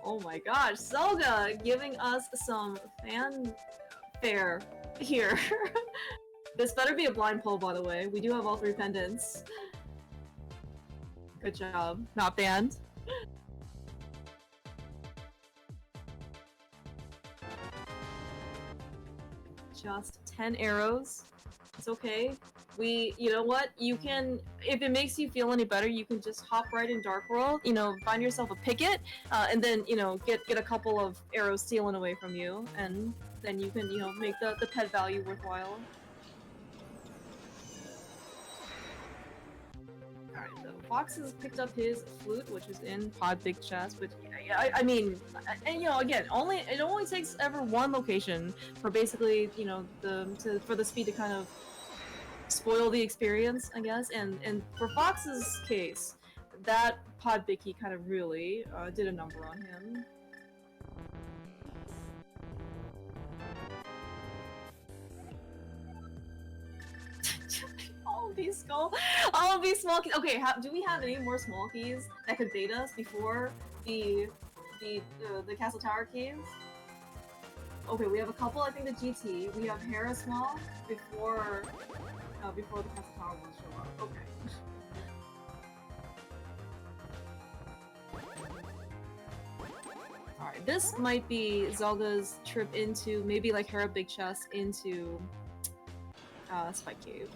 Oh my gosh, Zelga giving us some fanfare here. This better be a blind pull, by the way. We do have all 3 pendants. Good job. Not banned. Just 10 arrows. It's okay. You know what? You can, if it makes you feel any better, you can just hop right in Dark World, you know, find yourself a picket, and then, you know, get a couple of arrows stealen away from you, and then you can, you know, make the pet value worthwhile. Alright, so Fox has picked up his flute, which is in Pod Big Chest, which, I mean, and you know, again, it only takes ever one location for basically, you know, for the speed to kind of spoil the experience, I guess, and for Fox's case, that Pod Bicky kind of really did a number on him. all of these small keys. Okay, do we have any more small keys that could bait us before the Castle Tower keys? Okay, we have a couple. I think the GT. We have Hera small before the Castle Tower ones show up. Okay. Alright, this might be Zelda's trip into maybe like Hera Big Chest into Spike Cave.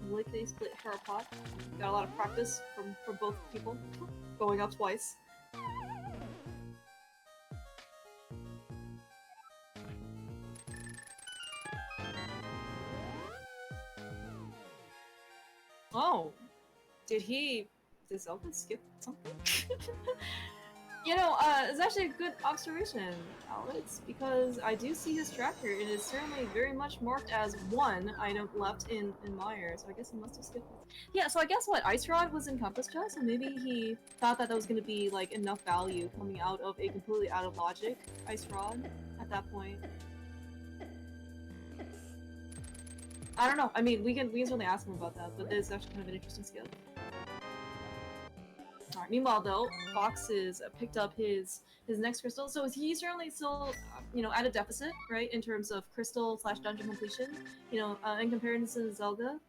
Like they split Hera pot. Got a lot of practice from both people. Going up twice. Oh, did Zelda skip something? You know, it's actually a good observation, Alex, because I do see his tracker, and it's certainly very much marked as 1 item left in Meyer, so I guess he must have skipped it. Yeah, so I guess what, Ice Rod was in Compass Chest, so maybe he thought that was going to be, like, enough value coming out of a completely out of logic Ice Rod at that point. I don't know, I mean, we can certainly ask him about that, but it's actually kind of an interesting skip. Alright, meanwhile though, Fox has picked up his next crystal, so he's certainly still, you know, at a deficit, right, in terms of crystal/dungeon completion, you know, in comparison to Zelda.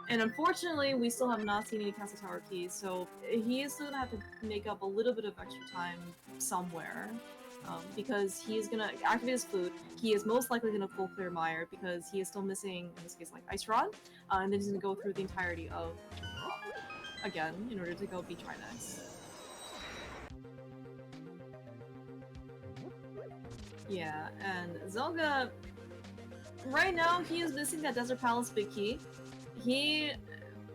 And unfortunately, we still have not seen any Castle Tower keys, so he is still gonna have to make up a little bit of extra time somewhere. Because he is gonna activate his flute, he is most likely gonna full clear Meyer because he is still missing, in this case, like Ice Rod, and then he's gonna go through the entirety of again in order to go beat Trinex. Yeah, and Zelga, right now he is missing that Desert Palace big key. He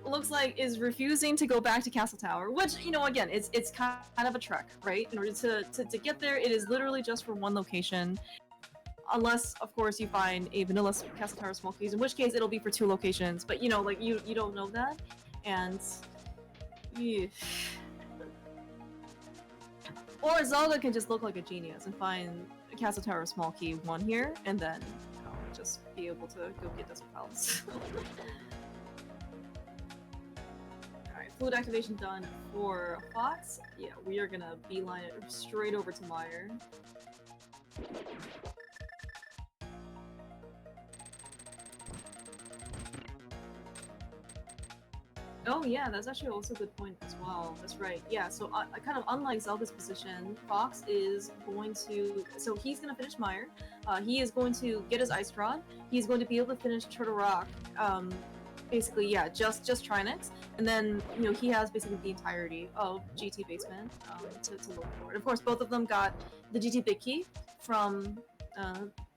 looks like is refusing to go back to Castle Tower, which, you know, again, it's kind of a trek, right? In order to get there, it is literally just for one location. Unless, of course, you find a vanilla Castle Tower small keys, in which case it'll be for 2 locations, but you know, like, you don't know that, and... Yeah. Or Zelda can just look like a genius and find a Castle Tower small key 1 here, and then, you know, just be able to go get Desert Palace. fluid activation done for Fox. Yeah, we are gonna beeline it straight over to Meyer. Oh yeah, that's actually also a good point as well. That's right. Yeah, so kind of unlike Zelda's position, Fox is going to... So he's going to finish Meyer. He is going to get his Ice Rod. He's going to be able to finish Turtle Rock. Basically, yeah, just Trinix. And then, you know, he has basically the entirety of GT Basement to look for. And of course, both of them got the GT Big Key from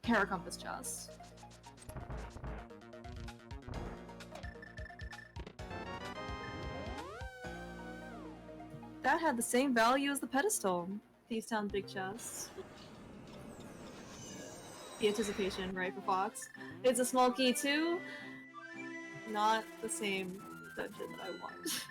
Kara Compass Chest. That had the same value as the pedestal. Thieves Town Big Chest. The anticipation, right, for Fox. It's a small key too. Not the same dungeon that I want.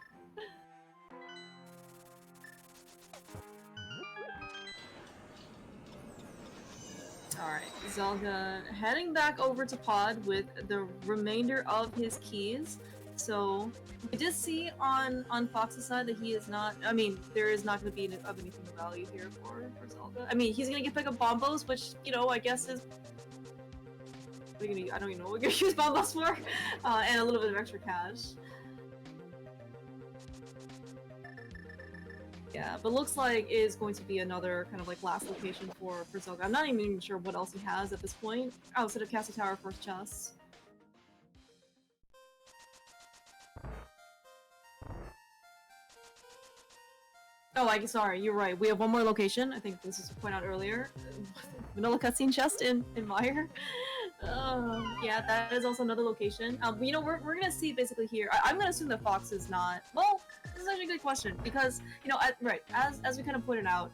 Alright, Zelda heading back over to Pod with the remainder of his keys. So, we did see on Fox's side that he is not... I mean, there is not going to be of anything of value here for Zelda. I mean, he's going to get pick up Bombos, which, you know, I guess is... I don't even know what we're going to use Bombos for. And a little bit of extra cash. Yeah, but looks like is going to be another kind of like last location for Zelda. I'm not even sure what else he has at this point outside of Castle Tower first chest. Oh, sorry, you're right. We have one more location. I think this was pointed out earlier. Vanilla cutscene chest in Meyer. Yeah, that is also another location. You know, we're gonna see basically here. I'm gonna assume that Fox is not. Well, this is actually a good question because you know, right as we kind of pointed out,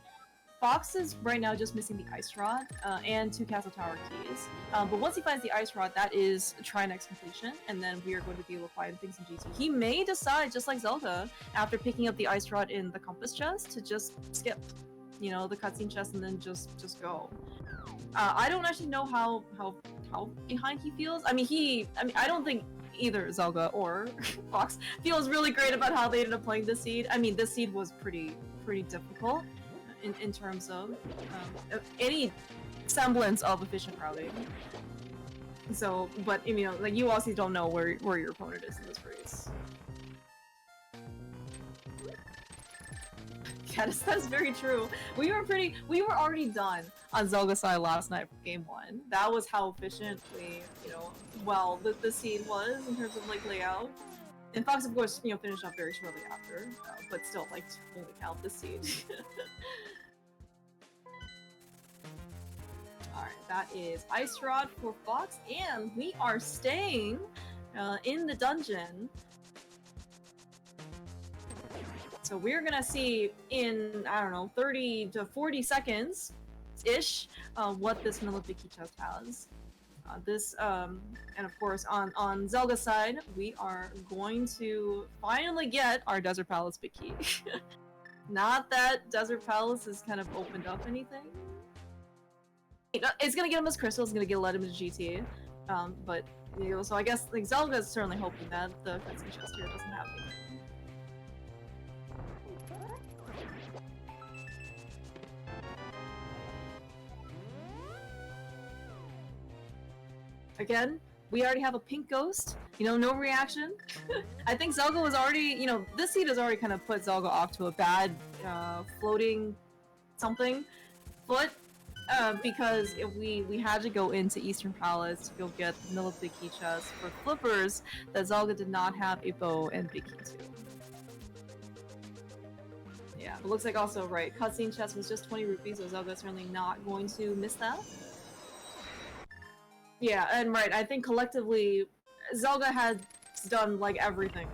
Fox is right now just missing the Ice Rod and 2 Castle Tower keys. But once he finds the Ice Rod, that is Trinix completion, and then we are going to be able to find things in GT. He may decide, just like Zelda, after picking up the Ice Rod in the Compass chest, to just skip, you know, the cutscene chest and then just go. I don't actually know how behind he feels. I mean, I don't think either Zelda or Fox feels really great about how they ended up playing this seed. I mean, this seed was pretty difficult. In terms of any semblance of efficient routing. So, but you know, like you also don't know where your opponent is in this race. Yeah, that's very true. We were already done on Zelda's side last night for game 1. That was how efficiently, you know, well the seed was in terms of like layout. And Fox, of course, you know, finished up very shortly after, but still, like, holy cow, the seed. Alright, that is Ice Rod for Fox, and we are staying in the dungeon. So we're gonna see in, I don't know, 30 to 40 seconds-ish, what this Milibiki chest has. And of course, on Zelda's side, we are going to finally get our Desert Palace Big Key. Not that Desert Palace has kind of opened up anything. It's gonna get him his crystals, it's gonna let him into GT. But, you know, so I guess like Zelda's certainly hoping that the cutscene chest here doesn't have anything. Again, we already have a pink ghost, you know, no reaction. I think Zelda was already, you know, this seed has already kind of put Zelda off to a bad floating something foot, because if we had to go into Eastern Palace to go get the Milibiki chest for flippers that Zelda did not have a bow and Big Key too. Yeah, it looks like also, right, cutscene chest was just 20 rupees, so Zelda's certainly not going to miss that. Yeah, and right, I think collectively, Zelda has done, like, everything.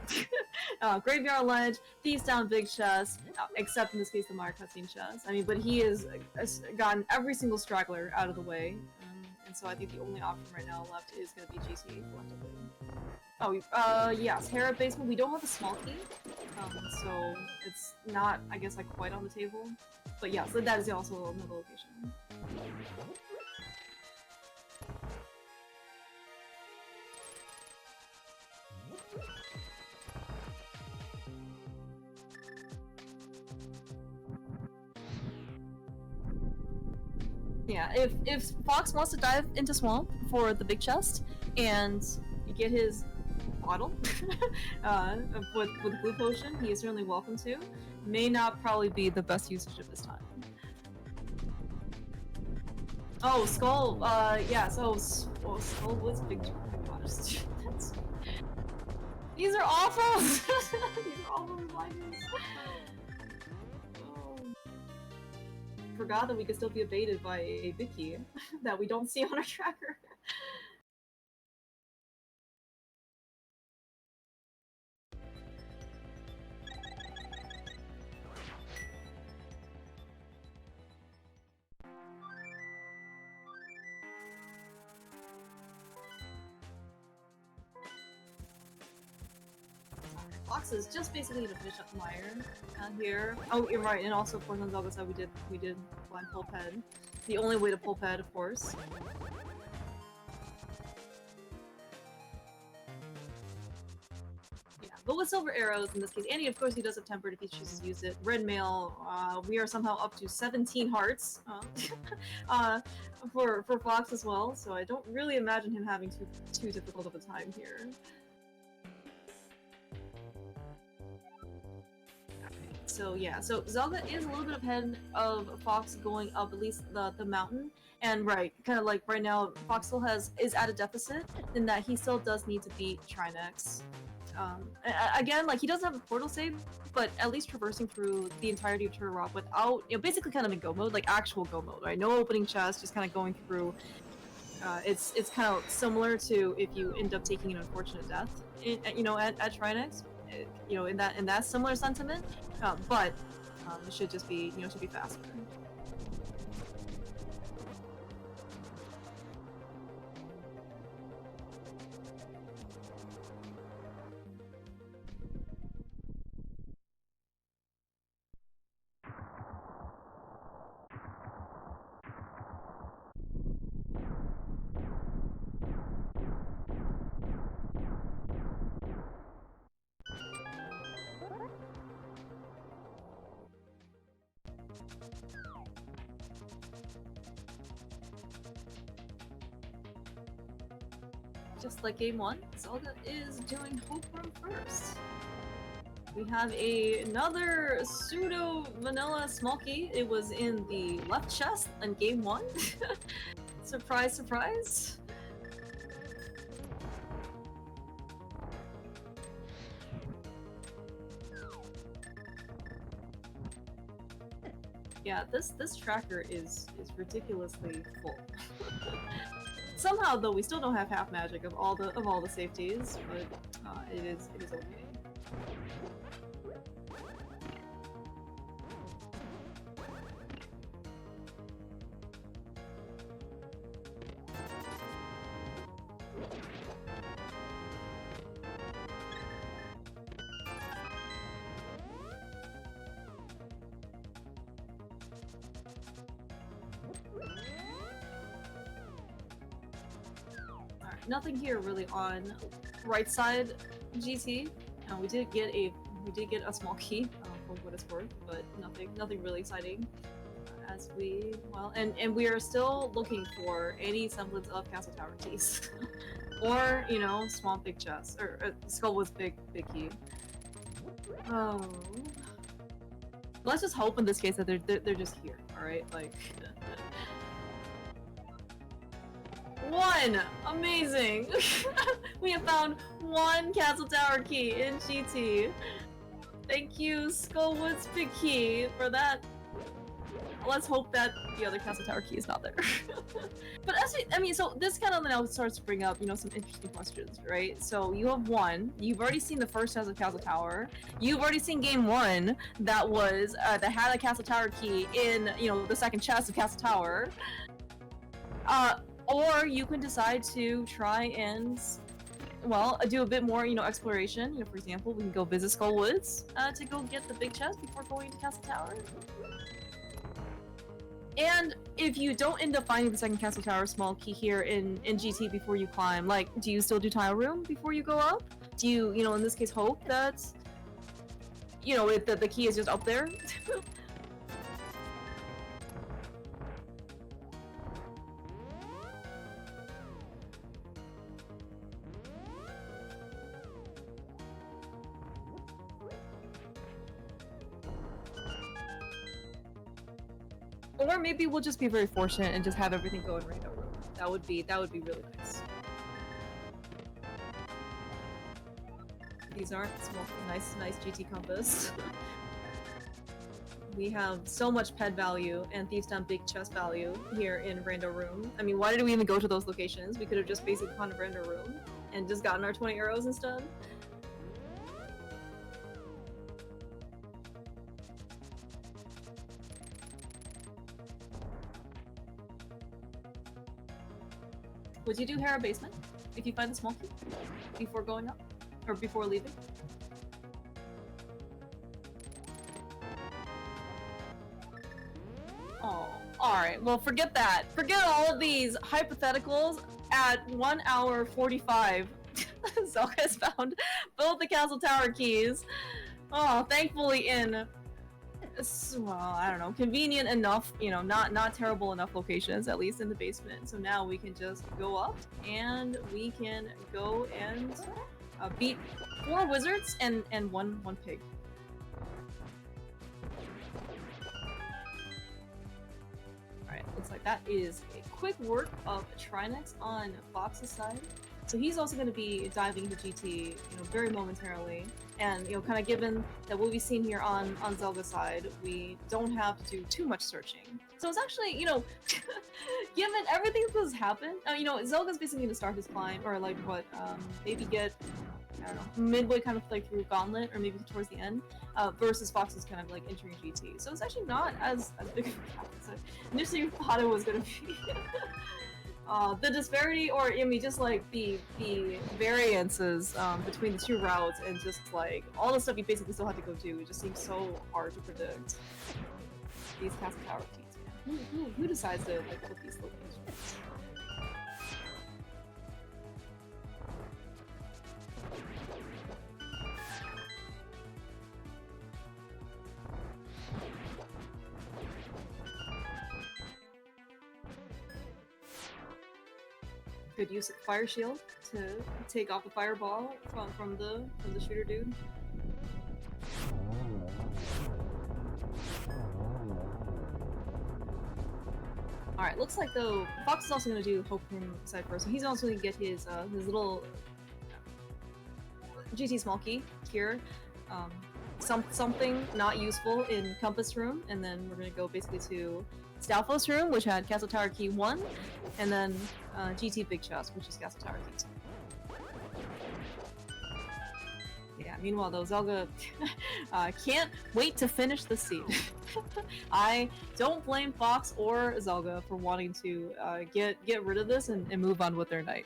Graveyard Ledge, Thieves Down Big Chest, except in this case the Mario cutscene chest. I mean, but he has gotten every single straggler out of the way, and so I think the only option right now left is going to be GC collectively. Oh, yes, Hera Basement, we don't have a small key, so it's not, I guess, like, quite on the table. But yeah, so that is also another location. Yeah, if Fox wants to dive into Swamp for the big chest and get his bottle with blue potion, he is certainly welcome to. May not probably be the best usage of his time. Oh, Skull. Yeah. So, Skull was big. Oh gosh, these are awful. These are awful reminders. Oh. Forgot that we could still be evaded by a Vicky that we don't see on our tracker. Fox is just basically to finish up Meyer here. Oh, you're right, and also for Gonzaga said we did blind pull ped. The only way to pull ped, of course. Yeah, but with silver arrows in this case, and of course he does have tempered if he chooses to use it. Red mail, we are somehow up to 17 hearts for Fox as well, so I don't really imagine him having too difficult of a time here. So yeah, so Zelda is a little bit ahead of Fox going up at least the mountain, and right, kind of like right now, Fox still is at a deficit in that he still does need to beat Trinex. Again, like he doesn't have a portal save, but at least traversing through the entirety of Turtle without, basically kind of in go mode, like actual go mode, right? No opening chest, just kind of going through. It's kind of similar to if you end up taking an unfortunate death, at Trinex. In that similar sentiment, but it should just be should be faster. Just like game one, Zelda is doing Hope Room first. We have another pseudo vanilla small key. It was in the left chest in game one. Surprise, surprise. Yeah, this tracker is ridiculously full. Somehow, though, we still don't have half magic of all the safeties, but it is okay. Nothing here really on right side GT. We did get a small key for what it's worth, but nothing really exciting. As we and we are still looking for any semblance of Castle Tower keys, or Swamp big chest or Skull with big key. Oh, let's just hope in this case that they're just here. All right, like. One! Amazing! We have found one Castle Tower key in GT. Thank you, Skullwood's big key, for that. Let's hope that the other Castle Tower key is not there. But so this kind of now starts to bring up, some interesting questions, right? So you have one. You've already seen the first chest of Castle Tower. You've already seen game one that had a Castle Tower key in, the second chest of Castle Tower. Or you can decide to try and, do a bit more, exploration. For example, we can go visit Skull Woods to go get the big chest before going to Castle Tower. And if you don't end up finding the second Castle Tower small key here in GT before you climb, like, do you still do tile room before you go up? Do you, in this case, hope that, the key is just up there? Or maybe we'll just be very fortunate and just have everything go in Reno Room. That would be really nice. These aren't small, nice GT compass. We have so much pet value and Thieves Down big chest value here in Rando Room. I mean, why did we even go to those locations? We could have just basically gone to Rando Room and just gotten our 20 arrows instead. Would you do Hera Basement if you find the small key before going up? Or before leaving? Oh, alright. Well, forget that. Forget all of these hypotheticals. At 1 hour 45, Zelka has found both the castle tower keys. Oh, thankfully in... well, I don't know, convenient enough, you know, not terrible enough locations, at least in the basement. So now we can just go up, and we can go and beat 4 wizards and one pig. Alright, looks like that is a quick work of Trinex on Fox's side. So he's also going to be diving into GT, you know, very momentarily. And, you know, kind of given that what we've seen here on Zelga's side, we don't have to do too much searching. So it's actually, you know, given everything that's happened, you know, Zelga's basically going to start his climb, or like what, maybe get, I don't know, midway kind of like through Gauntlet, or maybe towards the end, versus Fox is kind of like entering GT. So it's actually not as big of a gap as I initially thought it was going to be. The disparity, or I mean, just like the variances between the 2 routes, and just like all the stuff you basically still have to go do, it just seems so hard to predict. These castle tower keys, man. Who decides to like put these locations? Good use of fire shield to take off the fireball from the shooter dude. All right, looks like though Fox is also gonna do Hope Room side first, so he's also gonna get his little GT small key here. Something not useful in Compass Room, and then we're gonna go basically to Stalfos Room, which had Castle Tower Key 1, and then GT Big Chest, which is Castle Tower Key 2. Yeah, meanwhile though, Zelga can't wait to finish the seed. I don't blame Fox or Zelga for wanting to get rid of this and move on with their night.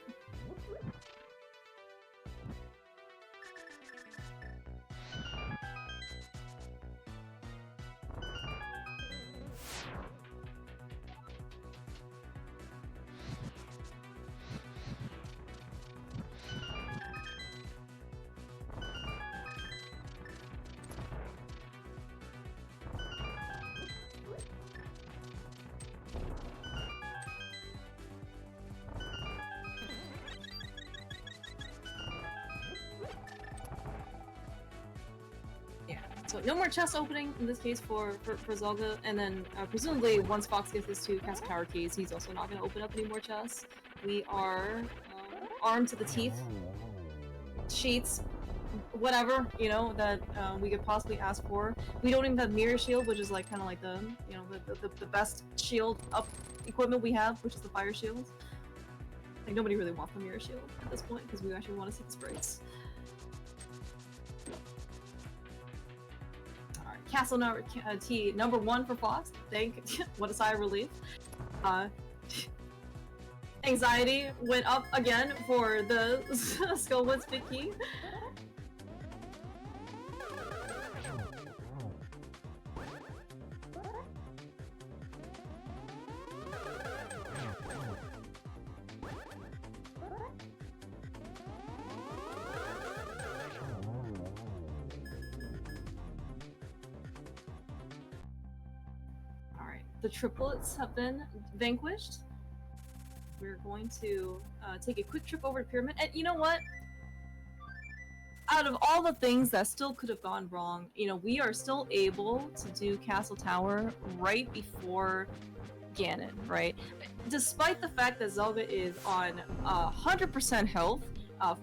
So no more chest opening in this case for Zelga, and then presumably once Fox gets his 2 Castle Tower keys, he's also not going to open up any more chests. We are armed to the teeth, sheets, whatever, you know, that we could possibly ask for. We don't even have Mirror Shield, which is like kind of like the, you know, the best shield up equipment we have, which is the Fire Shield. Like nobody really wants the Mirror Shield at this point because we actually want to see the sprites. Castle number 1 for Fox. What a sigh of relief. Anxiety went up again for the Skullwood's big key. The triplets have been vanquished. We're going to take a quick trip over to Pyramid. And you know what? out of all the things that still could have gone wrong, you know, we are still able to do Castle Tower right before Ganon, right? Despite the fact that Zelda is on 100% health,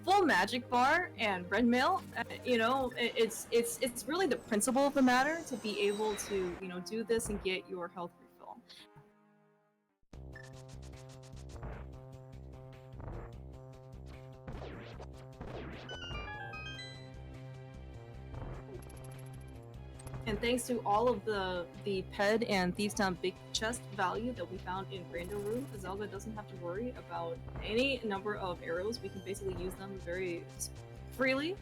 full magic bar, and red mail, you know, it's really the principle of the matter to be able to, you know, do this and get your health refill. And thanks to all of the Ped and Thieves Town big chest value that we found in Grando Room, Zelda doesn't have to worry about any number of arrows. We can basically use them very freely.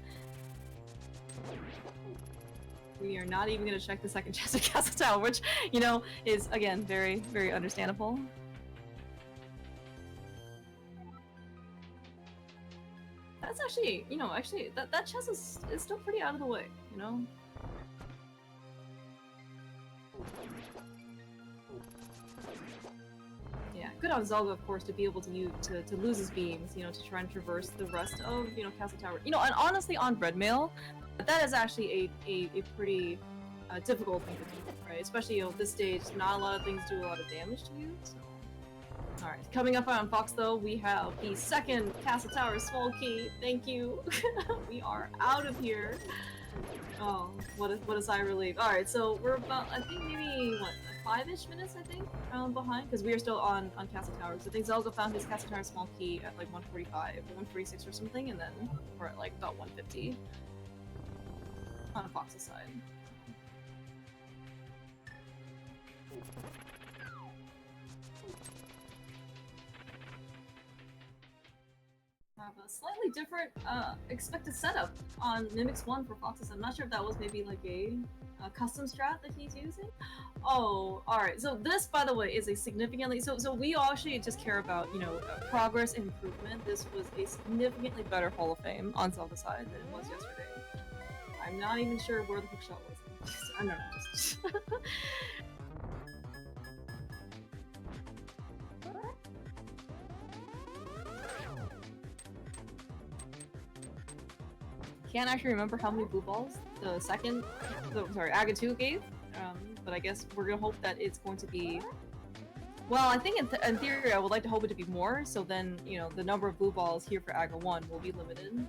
We are not even going to check the second chest of Castle Tower, which, you know, is, again, very, very understandable. That's actually, you know, that chest is still pretty out of the way, you know? Yeah, good on Zelda, of course, to be able to lose his beams, you know, to try and traverse the rest of, you know, Castle Tower. You know, and honestly, on Red Mail, that is actually a pretty difficult thing to do, right? Especially, you know, at this stage, not a lot of things do a lot of damage to you, so... Alright, coming up on Fox, though, we have the second Castle Tower small key. Thank you. We are out of here. Oh, what a sigh of relief. Alright, so we're about, I think maybe, what, 5-ish minutes, I think, behind? Because we are still on Castle Tower. So I think Zelda found his Castle Tower small key at like 145 or 146 or something, and then we're at like about 150 on Fox's side. Have a slightly different expected setup on Mimics 1 for Foxes. I'm not sure if that was maybe like a custom strat that he's using. Oh, alright. So this, by the way, is a significantly... So we actually just care about, you know, progress and improvement. This was a significantly better Hall of Fame on Zelda's side than it was yesterday. I'm not even sure where the hookshot was. I don't know, just... Can't actually remember how many blue balls the second, sorry, Aga 2 gave, but I guess we're gonna hope that it's going to be... Well, I think in theory I would like to hope it to be more, so then, you know, the number of blue balls here for Aga 1 will be limited.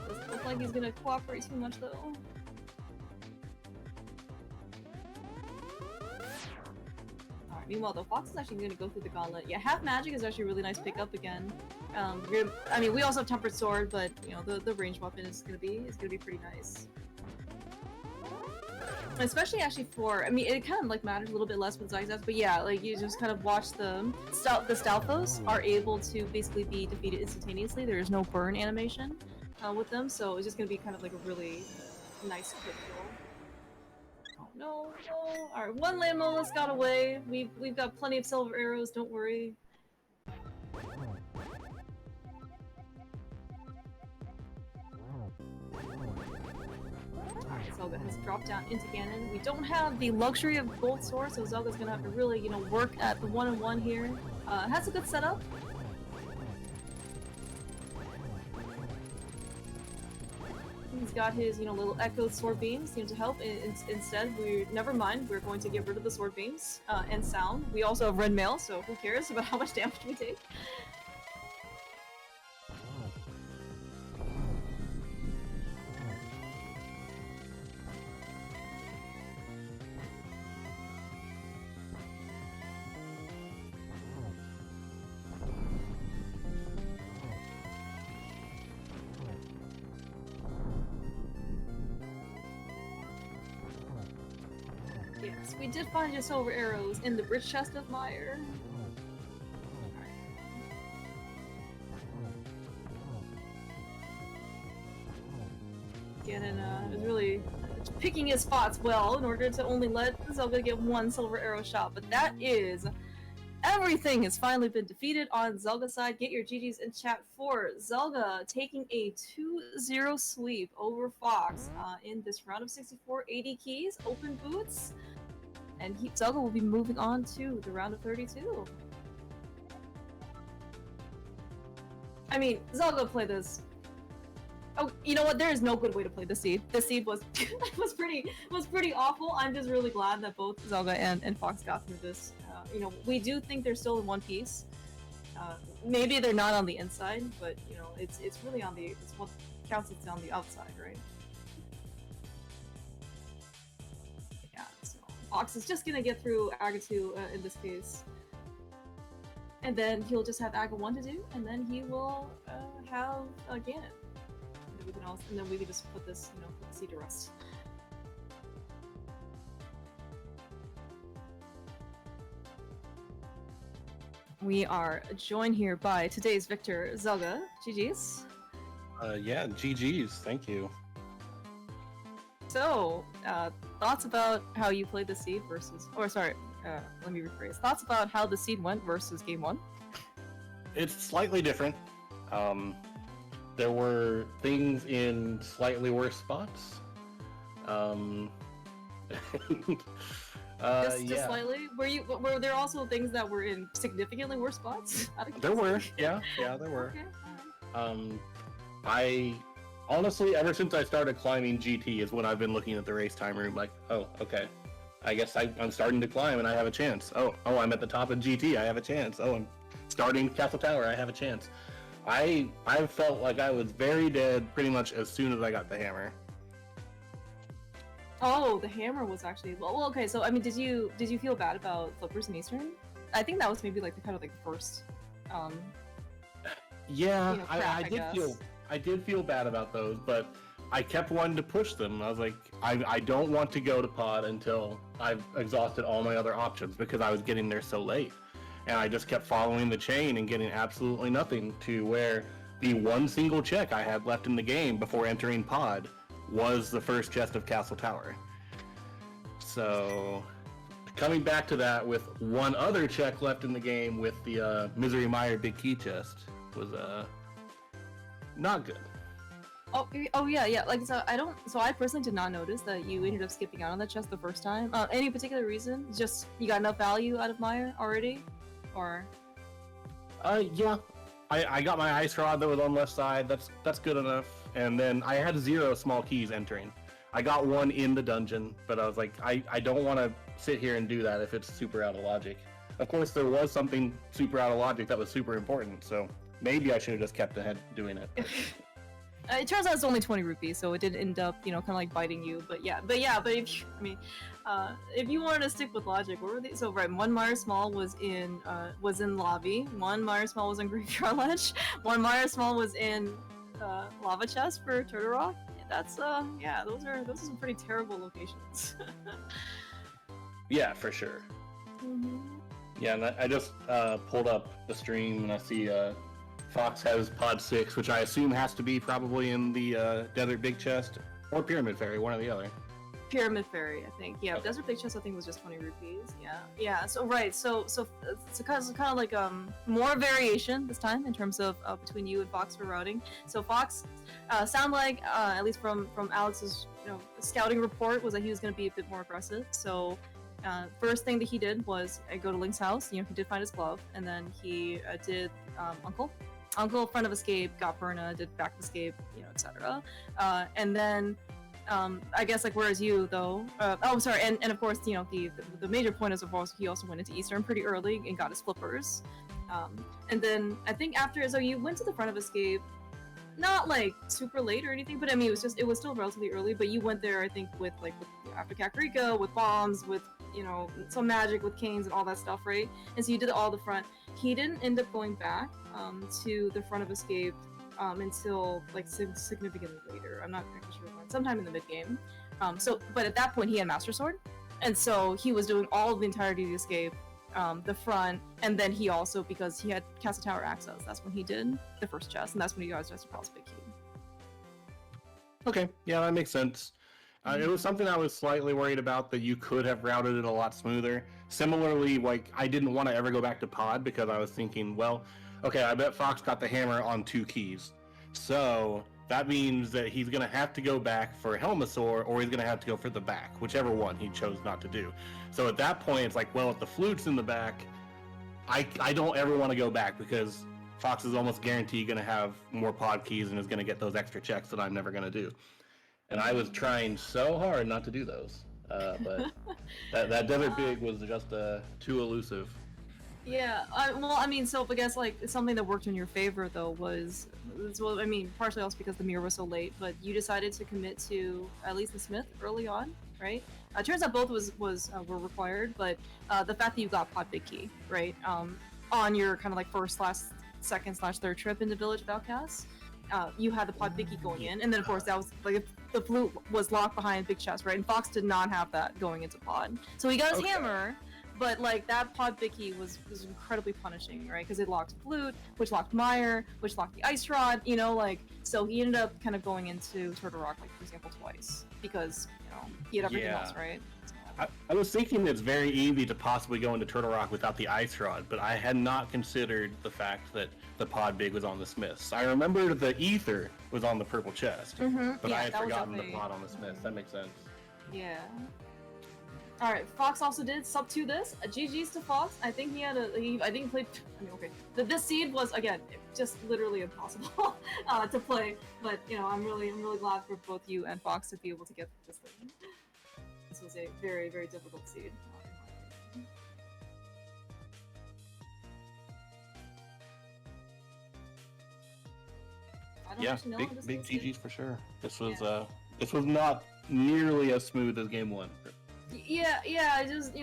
Doesn't look like he's gonna cooperate too much, though. Alright, meanwhile, though, Fox is actually gonna go through the gauntlet. Yeah, half magic is actually a really nice pickup again. I mean, we also have Tempered Sword, but you know, the ranged weapon is gonna be pretty nice. Especially actually for, I mean, it kind of like matters a little bit less with Zygzags, but yeah, like you just kind of watch the Stalfos are able to basically be defeated instantaneously. There is no burn animation with them, so it's just gonna be kind of like a really nice quick kill. Oh no, no! All right, one Land Molus got away. We've got plenty of silver arrows. Don't worry. Zelda has dropped down into Ganon. We don't have the luxury of gold sword, so Zelda's gonna have to really, you know, work at the 1-on-1 here. Has a good setup. He's got his, you know, little echoed sword beams, you know, to help. Instead, never mind. We're going to get rid of the sword beams and sound. We also have red mail, so who cares about how much damage we take? Yes, we did find your silver arrows in the rich chest of mire. Ganon is really picking his spots well in order to only let Zelda get one silver arrow shot, but that is... Everything has finally been defeated on Zelda's side. Get your GGs in chat for Zelda taking a 2-0 sweep over Fox in this round of 64. 80 keys, open boots, and Zelda will be moving on to the round of 32. I mean, Zelda played this Oh, you know what? There is no good way to play the seed. The seed was was pretty awful. I'm just really glad that both Zelda and Fox got through this. You know, we do think they're still in one piece. Maybe they're not on the inside, but you know, it's really on the it's what counts. It's on the outside, right? Yeah. So Fox is just gonna get through Aga 2 in this case, and then he'll just have Aga 1 to do, and then he will have Ganon. We can also, and then we can just put this, you know, put the seed to rest. We are joined here by today's victor, Zelda. GG's. Yeah, GG's. Thank you. So, thoughts about how you played the seed versus, or sorry, let me rephrase. Thoughts about how the seed went versus game 1? It's slightly different. There were things in slightly worse spots. Just slightly. Were there also things that were in significantly worse spots? There were, yeah, there were. Okay. I honestly, ever since I started climbing GT, is when I've been looking at the race time room, like, oh, okay, I guess I'm starting to climb and I have a chance. Oh, I'm at the top of GT, I have a chance. Oh, I'm starting Castle Tower, I have a chance. I felt like I was very dead pretty much as soon as I got the hammer. Oh, the hammer was actually well. Okay, so I mean, did you feel bad about flippers in Eastern? I think that was maybe like the kind of like the first. Yeah, you know, crap, I did feel bad about those, but I kept wanting to push them. I was like, I don't want to go to pod until I've exhausted all my other options because I was getting there so late. And I just kept following the chain and getting absolutely nothing, to where the one single check I had left in the game before entering pod was the first chest of Castle Tower. So, coming back to that with one other check left in the game with the Misery Mire Big Key chest was not good. Oh yeah. Like so, I personally did not notice that you ended up skipping out on that chest the first time. Any particular reason? Just you got enough value out of Mire already? Or yeah, I got my ice rod that was on left side. That's good enough. And then I had 0 small keys entering. I got 1 in the dungeon, but I was like, I don't want to sit here and do that if it's super out of logic. Of course, there was something super out of logic that was super important, so maybe I should have just kept ahead doing it. It turns out it's only 20 rupees, so it did end up, you know, kind of like biting you. But if you, I mean, if you wanted to stick with logic, what were they? So right, one Mire Small was in lobby, one Mire Small was in Graveyard Ledge, one Mire Small was in Lava Chest for Turtle Rock. That's yeah, those are some pretty terrible locations. Yeah, for sure. Mm-hmm. Yeah, and I just pulled up the stream and I see Fox has pod 6, which I assume has to be probably in the Desert Big Chest or Pyramid Fairy, one or the other. Pyramid Fairy, I think. Yeah, okay. Desert Big Chest I think was just 20 rupees. Yeah. So right, so it's kind of like more variation this time in terms of between you and Fox for routing. So Fox sound like at least from Alex's scouting report was that he was going to be a bit more aggressive. So first thing that he did was go to Link's house. He did find his glove, and then he did Uncle front of escape, got Perna, did back of escape, etc. And then I guess like whereas you though, and of course the major point is of course he also went into Eastern pretty early and got his flippers, and then I think after so you went to the front of escape, not like super late or anything, but I mean it was still relatively early, but you went there I think with after Kakariko with bombs with some magic with canes and all that stuff, right? And so you did all the front. He didn't end up going back to the front of escape until like significantly later. I'm not actually sure when. Sometime in the mid game. But at that point he had Master Sword, and so he was doing all of the entirety of the escape, the front, and then he also, because he had Castle Tower access, that's when he did the first chest, and that's when he got his Big Key. Okay, yeah, that makes sense. It was something I was slightly worried about, that you could have routed it a lot smoother. Similarly, like, I didn't want to ever go back to pod because I was thinking, well, okay, I bet Fox got the hammer on 2 keys. So that means that he's going to have to go back for Helmasaur, or he's going to have to go for the back, whichever one he chose not to do. So at that point, it's like, well, if the flute's in the back, I don't ever want to go back, because Fox is almost guaranteed going to have more pod keys and is going to get those extra checks that I'm never going to do. And I was trying so hard not to do those, but that desert big was just too elusive. Yeah, well, I mean, so I guess like something that worked in your favor though was, well, I mean, partially also because the mirror was so late, but you decided to commit to at least the Smith early on, right? Turns out both were required, but the fact that you got Pod Big Key, right, on your kind of like first slash second slash third trip into Village of Outcasts, you had the Pod Big Key going in, and then of course that was like the flute was locked behind Big Chest, right? And Fox did not have that going into Pod, so he got his hammer. But like that pod Vicky was incredibly punishing, right? Because it locked flute, which locked Meyer, which locked the ice rod, you know, like so he ended up kind of going into Turtle Rock, like for example, twice because he had everything else, right? I was thinking it's very easy to possibly go into Turtle Rock without the ice rod, but I had not considered the fact that the pod big was on the Smiths. I remember the ether was on the purple chest, but I had forgotten the pod on the Smiths. That makes sense. Yeah. Alright, Fox also did sub to this. GG's to Fox. I think he had I think he played. I mean, okay. This seed was again just literally impossible to play. But I'm really glad for both you and Fox to be able to get this thing. This was a very difficult seed. Yeah, big GG's for sure. This was not nearly as smooth as game one. Yeah, I just,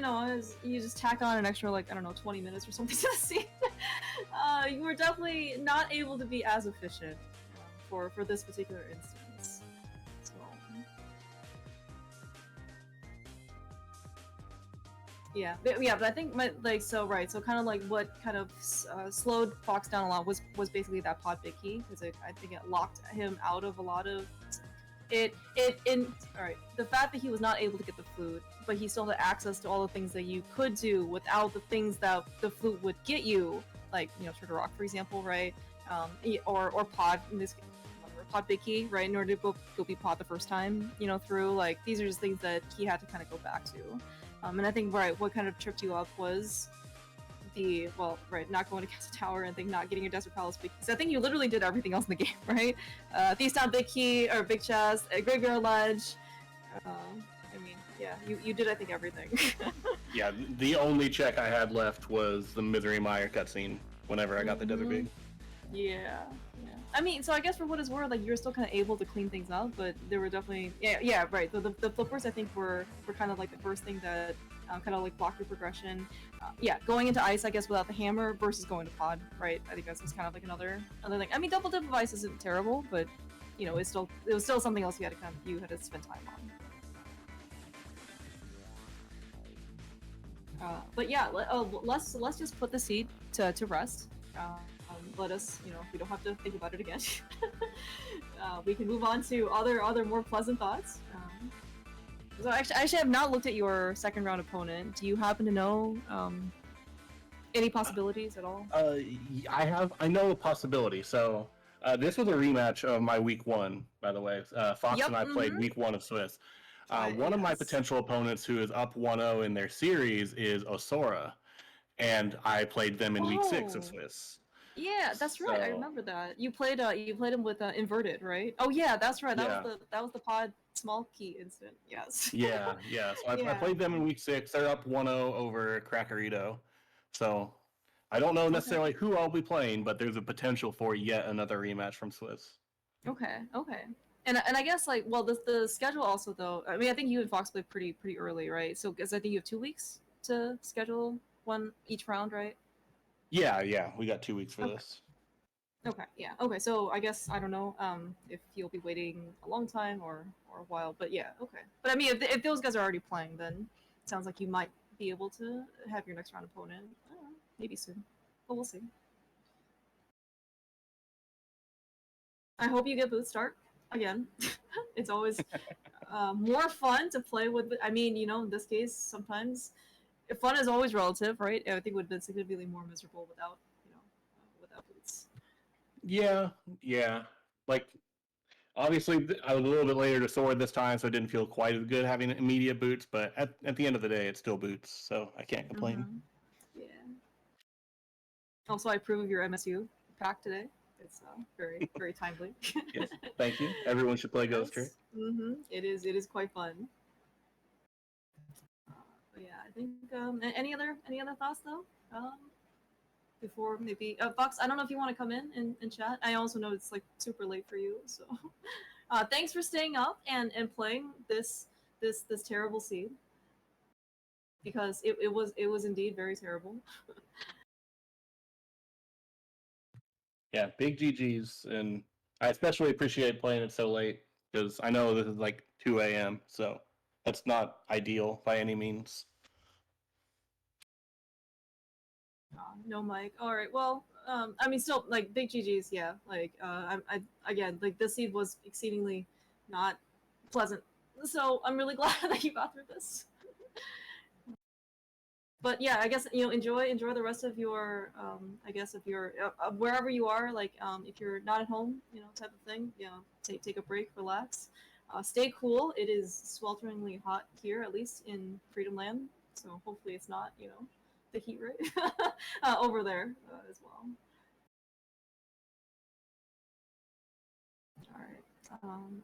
you just tack on an extra, like, I don't know, 20 minutes or something to the scene. You were definitely not able to be as efficient for this particular instance. So, yeah, but I think so kind of like what kind of slowed Fox down a lot was basically that pod big key, because I think it locked him out of a lot of alright, the fact that he was not able to get the flute, but he still had access to all the things that you could do without the things that the flute would get you, like, Turtle Rock, for example, right? Or Pod, in this case, Pod Big Key, right? In order to go be Pod the first time, through, like, these are just things that he had to kind of go back to. And I think, what kind of tripped you up was not going to Castle Tower and not getting your Desert Palace Big Key. So I think you literally did everything else in the game, right? Thieves Town Big Key, or Big Chest, Graveyard Ledge. I mean, yeah, you did, I think, everything. Yeah, the only check I had left was the Misery Meyer cutscene whenever I got the Desert Big. Yeah. I mean, so I guess for what it's worth, like, you were still kind of able to clean things up, but there were definitely, yeah, right. The flippers, I think, were kind of like the first thing that kind of like blocked your progression. Going into ice, I guess, without the hammer versus going to pod, right? I think that's just kind of like another thing. I mean, double dip of ice isn't terrible, but it was still something else you had to spend time on. But yeah, let's just put the seed to rest. Let us, we don't have to think about it again. We can move on to other more pleasant thoughts. So actually, I have not looked at your second round opponent. Do you happen to know any possibilities at all? I know a possibility. So this was a rematch of my week one, by the way. Fox and I played week one of Swiss. One of my potential opponents who is up 1-0 in their series is Osora, and I played them in week 6 of Swiss. Yeah, that's right. I remember that. You played him with inverted, right? Oh yeah, that's right. That was the pod small key incident. Yes. Yeah. So I played them in week 6. They're up 1-0 over Crackerito. So I don't know necessarily who I'll be playing, but there's a potential for yet another rematch from Swiss. Okay. And I guess the schedule also though. I mean, I think you and Fox played pretty early, right? So because I think you have 2 weeks to schedule one each round, right? Yeah, we got 2 weeks for this. Okay, so I guess, I don't know, if you'll be waiting a long time or a while, but yeah, okay. But I mean, if those guys are already playing, then it sounds like you might be able to have your next round opponent, I don't know, maybe soon, but we'll see. I hope you get Boot Start again. It's always more fun to play with, I mean, in this case, sometimes fun is always relative, right? I think it would have been significantly more miserable without Boots. Yeah. Like, obviously, I was a little bit later to Sword this time, so it didn't feel quite as good having immediate Boots, but at the end of the day, it's still Boots, so I can't complain. Yeah. Also, I approve of your MSU pack today. It's very very timely. Yes, thank you. Everyone should play Ghost Trick. It is. It is quite fun. But yeah, I think. Any other thoughts though? Before maybe Fox, I don't know if you want to come in and chat. I also know it's like super late for you, so thanks for staying up and playing this terrible seed because it was indeed very terrible. Yeah, big GGs, and I especially appreciate playing it so late because I know this is like 2 a.m., so that's not ideal by any means. No mic. All right. Well, I mean, still like big GGs. Yeah. Like, I again, like this seed was exceedingly not pleasant. So I'm really glad that you got through this. But yeah, I guess enjoy the rest of your I guess if you're wherever you are, like if you're not at home, type of thing. Take a break, relax, stay cool. It is swelteringly hot here, at least in Freedom Land. So hopefully it's not the heat rate over there as well. All right.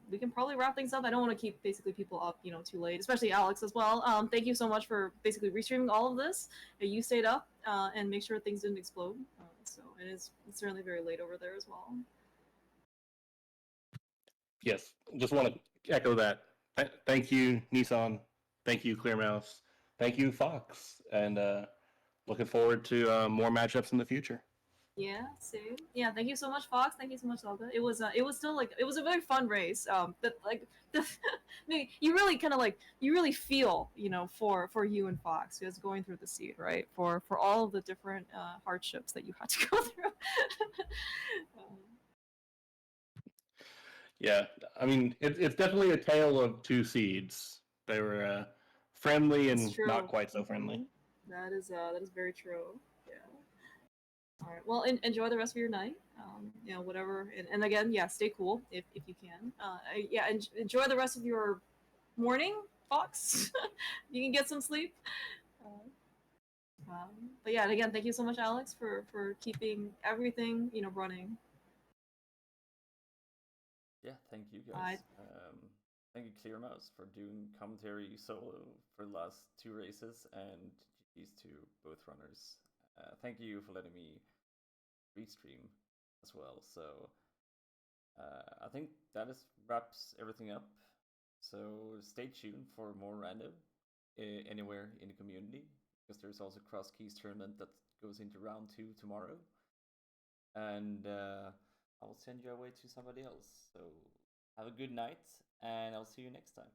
We can probably wrap things up. I don't want to keep basically people up, too late, especially Alex as well. Thank you so much for basically restreaming all of this. You stayed up and make sure things didn't explode. So it's certainly very late over there as well. Yes, just want to echo that. Thank you, Nissan. Thank you, Clear Mouse. Thank you, Fox. And looking forward to more matchups in the future. Yeah, same. Yeah, thank you so much, Fox. Thank you so much, Zelda. It was still like it was a very fun race. That like the, you really kind of like you really feel for you and Fox just going through the seed, right? For all of the different hardships that you had to go through. Yeah, I mean, it's definitely a tale of two seeds. They were friendly It's and not true. quite so friendly. That is very true. Yeah. All right. Well, enjoy the rest of your night. Whatever. And again, yeah, stay cool if you can. Yeah, enjoy the rest of your morning, Fox. You can get some sleep. Uh, but yeah, and again, thank you so much, Alex, for keeping everything running. Yeah, thank you Uh, guys. Thank you, Clear Mouse, for doing commentary solo for the last two races, and GG's to both runners. Thank you for letting me restream as well. So I think that wraps everything up. So stay tuned for more random anywhere in the community, because there's also Cross Keys tournament that goes into round 2 tomorrow, and I will send you away to somebody else. So have a good night, and I'll see you next time.